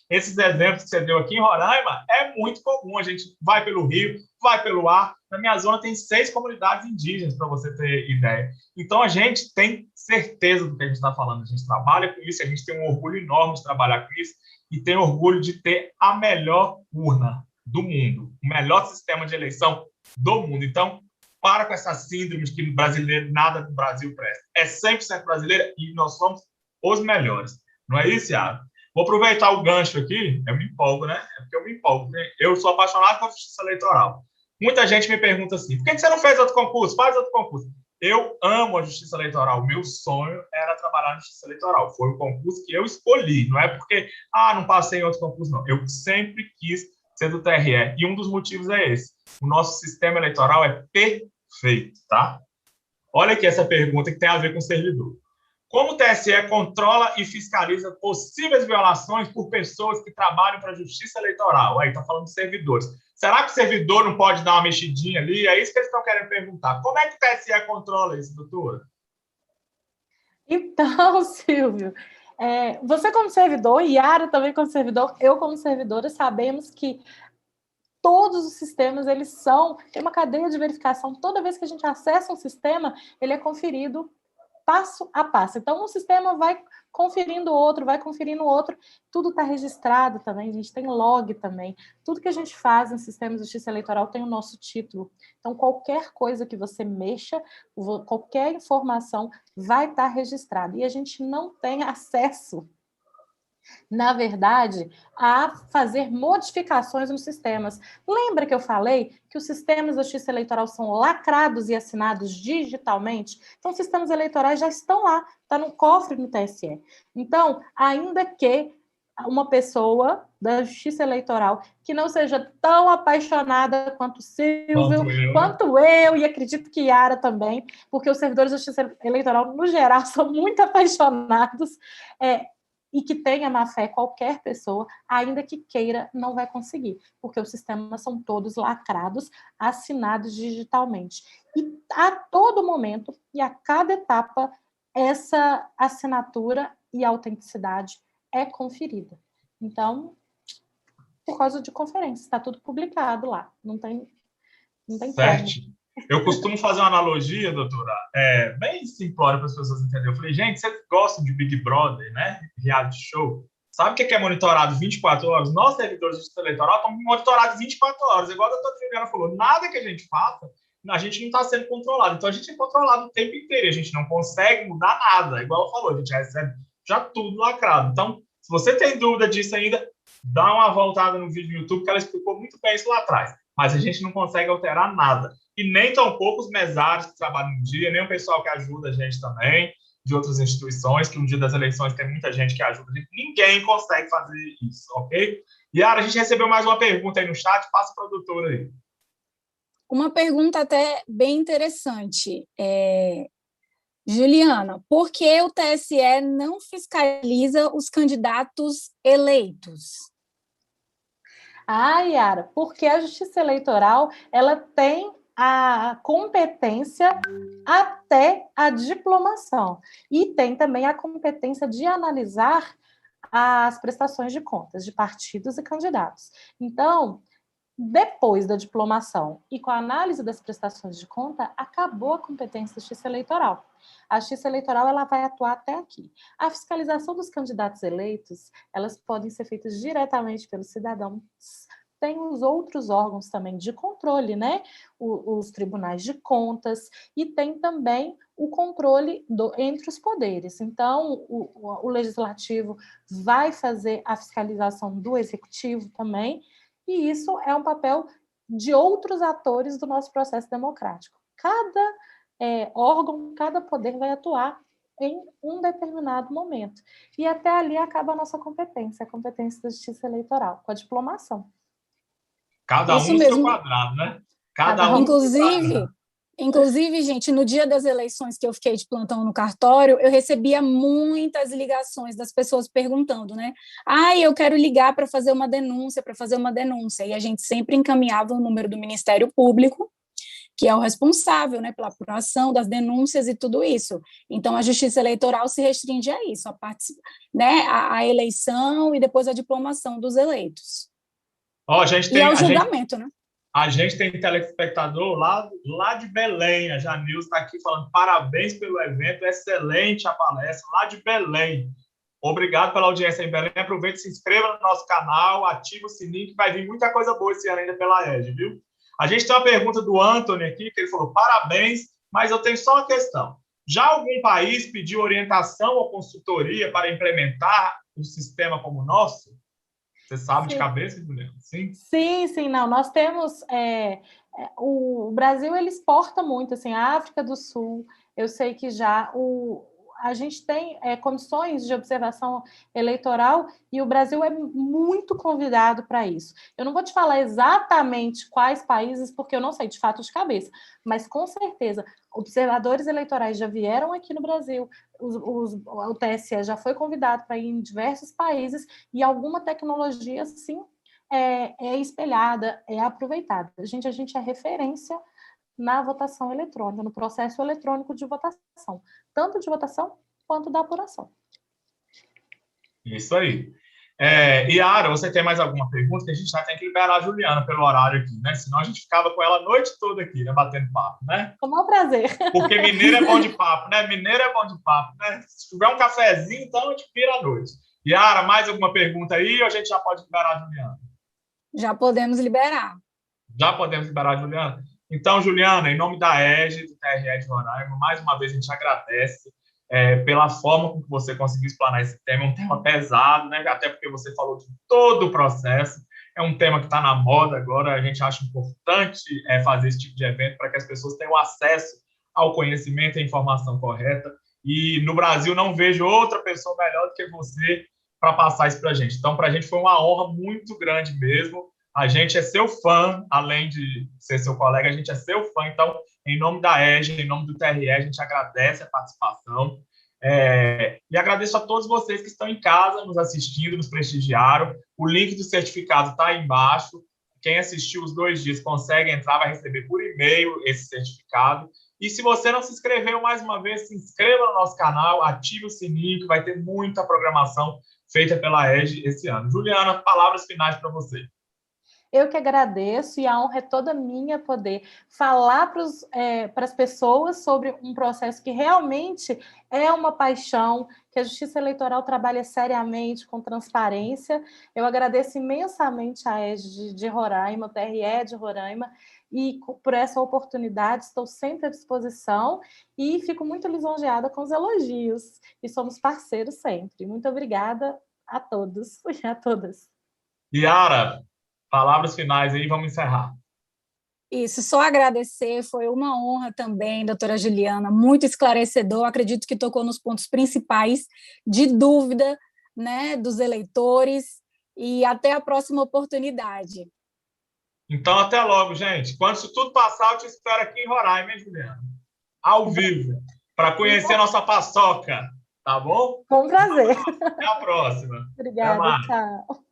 Esses exemplos que você deu aqui em Roraima é muito comum. A gente vai pelo rio, vai pelo ar. Na minha zona tem 6 comunidades indígenas, para você ter ideia. Então, a gente tem certeza do que a gente está falando. A gente trabalha com isso, a gente tem um orgulho enorme de trabalhar com isso e tem orgulho de ter a melhor urna do mundo, o melhor sistema de eleição do mundo. Então, para com essa síndrome de que brasileiro, nada do Brasil presta. É 100% brasileira e nós somos os melhores. Não é isso, Yara? Vou aproveitar o gancho aqui. Eu me empolgo, né? É porque eu me empolgo. Né? Eu sou apaixonado por justiça eleitoral. Muita gente me pergunta assim, por que você não fez outro concurso? Faz outro concurso. Eu amo a justiça eleitoral. Meu sonho era trabalhar na justiça eleitoral. Foi o concurso que eu escolhi. Não é porque, não passei em outro concurso, não. Eu sempre quis ser do TRE. E um dos motivos é esse. O nosso sistema eleitoral é perfeito, tá? Olha aqui essa pergunta que tem a ver com o servidor. Como o TSE controla e fiscaliza possíveis violações por pessoas que trabalham para a justiça eleitoral? Aí está falando de servidores. Será que o servidor não pode dar uma mexidinha ali? É isso que eles estão querendo perguntar. Como é que o TSE controla isso, doutora? Então, Silvio, você como servidor, Yara também como servidor, eu como servidora, sabemos que todos os sistemas, tem uma cadeia de verificação. Toda vez que a gente acessa um sistema, ele é conferido passo a passo. Então, um sistema vai conferindo o outro, tudo está registrado também, a gente tem log também. Tudo que a gente faz no sistema de justiça eleitoral tem o nosso título. Então, qualquer coisa que você mexa, qualquer informação vai estar registrada. E a gente não tem acesso, na verdade, a fazer modificações nos sistemas. Lembra que eu falei que os sistemas de justiça eleitoral são lacrados e assinados digitalmente? Então, os sistemas eleitorais já estão lá, está no cofre no TSE. Então, ainda que uma pessoa da justiça eleitoral que não seja tão apaixonada quanto o Silvio, quanto eu, e acredito que Yara também, porque os servidores da justiça eleitoral, no geral, são muito apaixonados, e que tenha má fé, qualquer pessoa, ainda que queira, não vai conseguir, porque os sistemas são todos lacrados, assinados digitalmente. E a todo momento e a cada etapa, essa assinatura e autenticidade é conferida. Então, por causa de conferência, está tudo publicado lá, não tem certo. Como. Eu costumo fazer uma analogia, doutora, bem simplória para as pessoas entenderem. Eu falei, gente, vocês gostam de Big Brother, né? Reality show? Sabe o que é monitorado 24 horas? Nós, servidores de justiça eleitoral, estamos monitorados 24 horas. Igual a doutora Juliana falou, nada que a gente faça, a gente não está sendo controlado. Então, a gente é controlado o tempo inteiro. A gente não consegue mudar nada. Igual ela falou, a gente recebe já tudo lacrado. Então, se você tem dúvida disso ainda, dá uma voltada no vídeo do YouTube, que ela explicou muito bem isso lá atrás. Mas a gente não consegue alterar nada. E nem tampouco os mesários que trabalham no dia, nem o pessoal que ajuda a gente também, de outras instituições, que no dia das eleições tem muita gente que ajuda a gente. Ninguém consegue fazer isso, ok? Yara, a gente recebeu mais uma pergunta aí no chat, passa para a doutora aí. Uma pergunta até bem interessante. Juliana, por que o TSE não fiscaliza os candidatos eleitos? Yara, porque a Justiça Eleitoral ela tem a competência até a diplomação e tem também a competência de analisar as prestações de contas de partidos e candidatos. Então, depois da diplomação e com a análise das prestações de conta, acabou a competência da Justiça Eleitoral. A Justiça Eleitoral ela vai atuar até aqui. A fiscalização dos candidatos eleitos, elas podem ser feitas diretamente pelos cidadãos. Tem os outros órgãos também de controle, né? Os tribunais de contas, e tem também o controle entre os poderes. Então, o legislativo vai fazer a fiscalização do executivo também, e isso é um papel de outros atores do nosso processo democrático. Cada órgão, cada poder vai atuar em um determinado momento. E até ali acaba a nossa competência, a competência da Justiça Eleitoral, com a diplomação. Cada um no seu quadrado, né? Cada um Inclusive, gente, no dia das eleições que eu fiquei de plantão no cartório, eu recebia muitas ligações das pessoas perguntando, né? Eu quero ligar para fazer uma denúncia, E a gente sempre encaminhava o número do Ministério Público, que é o responsável, né, pela apuração das denúncias e tudo isso. Então, a Justiça Eleitoral se restringe a isso, a eleição e depois a diplomação dos eleitos. E ao julgamento, né? A gente tem telespectador lá de Belém, a Janilza está aqui falando parabéns pelo evento, excelente a palestra, lá de Belém. Obrigado pela audiência em Belém. Aproveite, se inscreva no nosso canal, ative o sininho, que vai vir muita coisa boa esse ano ainda pela ED, viu? A gente tem uma pergunta do Anthony aqui, que ele falou parabéns, mas eu tenho só uma questão. Já algum país pediu orientação ou consultoria para implementar um sistema como o nosso? Você sabe de cabeça, Juliana? Sim? Sim. Não, nós temos... o Brasil, ele exporta muito, assim, a África do Sul, eu sei que já... a gente tem comissões de observação eleitoral e o Brasil é muito convidado para isso. Eu não vou te falar exatamente quais países, porque eu não sei de fato de cabeça, mas com certeza observadores eleitorais já vieram aqui no Brasil, o TSE já foi convidado para ir em diversos países e alguma tecnologia, sim, é espelhada, é aproveitada. A gente é referência na votação eletrônica, no processo eletrônico de votação, tanto de votação quanto da apuração. Isso aí. Yara, você tem mais alguma pergunta? Que a gente já tem que liberar a Juliana pelo horário aqui, né? Senão a gente ficava com ela a noite toda aqui, né? Batendo papo, né? Com o maior prazer. Porque mineiro é bom de papo, né? Mineiro é bom de papo, né? Se tiver um cafezinho, então a gente vira a noite. Yara, mais alguma pergunta aí ou a gente já pode liberar a Juliana? Já podemos liberar. Já podemos liberar a Juliana? Então, Juliana, em nome da EGE, do TRE de Roraima, mais uma vez a gente agradece pela forma com que você conseguiu explanar esse tema. É um tema pesado, né? Até porque você falou de todo o processo. É um tema que está na moda agora. A gente acha importante fazer esse tipo de evento para que as pessoas tenham acesso ao conhecimento e à informação correta. E no Brasil não vejo outra pessoa melhor do que você para passar isso para a gente. Então, para a gente foi uma honra muito grande mesmo. A gente é seu fã, além de ser seu colega, a gente é seu fã. Então, em nome da EGE, em nome do TRE, a gente agradece a participação. E agradeço a todos vocês que estão em casa, nos assistindo, nos prestigiaram. O link do certificado está aí embaixo. Quem assistiu os 2 dias consegue entrar, vai receber por e-mail esse certificado. E se você não se inscreveu mais uma vez, se inscreva no nosso canal, ative o sininho, que vai ter muita programação feita pela EGE esse ano. Juliana, palavras finais para você. Eu que agradeço, e a honra é toda minha poder falar para as pessoas sobre um processo que realmente é uma paixão, que a Justiça Eleitoral trabalha seriamente, com transparência. Eu agradeço imensamente a EGE de Roraima, o TRE de Roraima, e por essa oportunidade, estou sempre à disposição e fico muito lisonjeada com os elogios, e somos parceiros sempre. Muito obrigada a todos e a todas. Yara, palavras finais aí, vamos encerrar. Isso, só agradecer, foi uma honra também, doutora Juliana, muito esclarecedor, acredito que tocou nos pontos principais de dúvida, né, dos eleitores, e até a próxima oportunidade. Então, até logo, gente. Quando isso tudo passar, eu te espero aqui em Roraima, hein, Juliana? Ao vivo, para conhecer a nossa paçoca, tá bom? Com prazer. Até a próxima. Obrigada, tchau.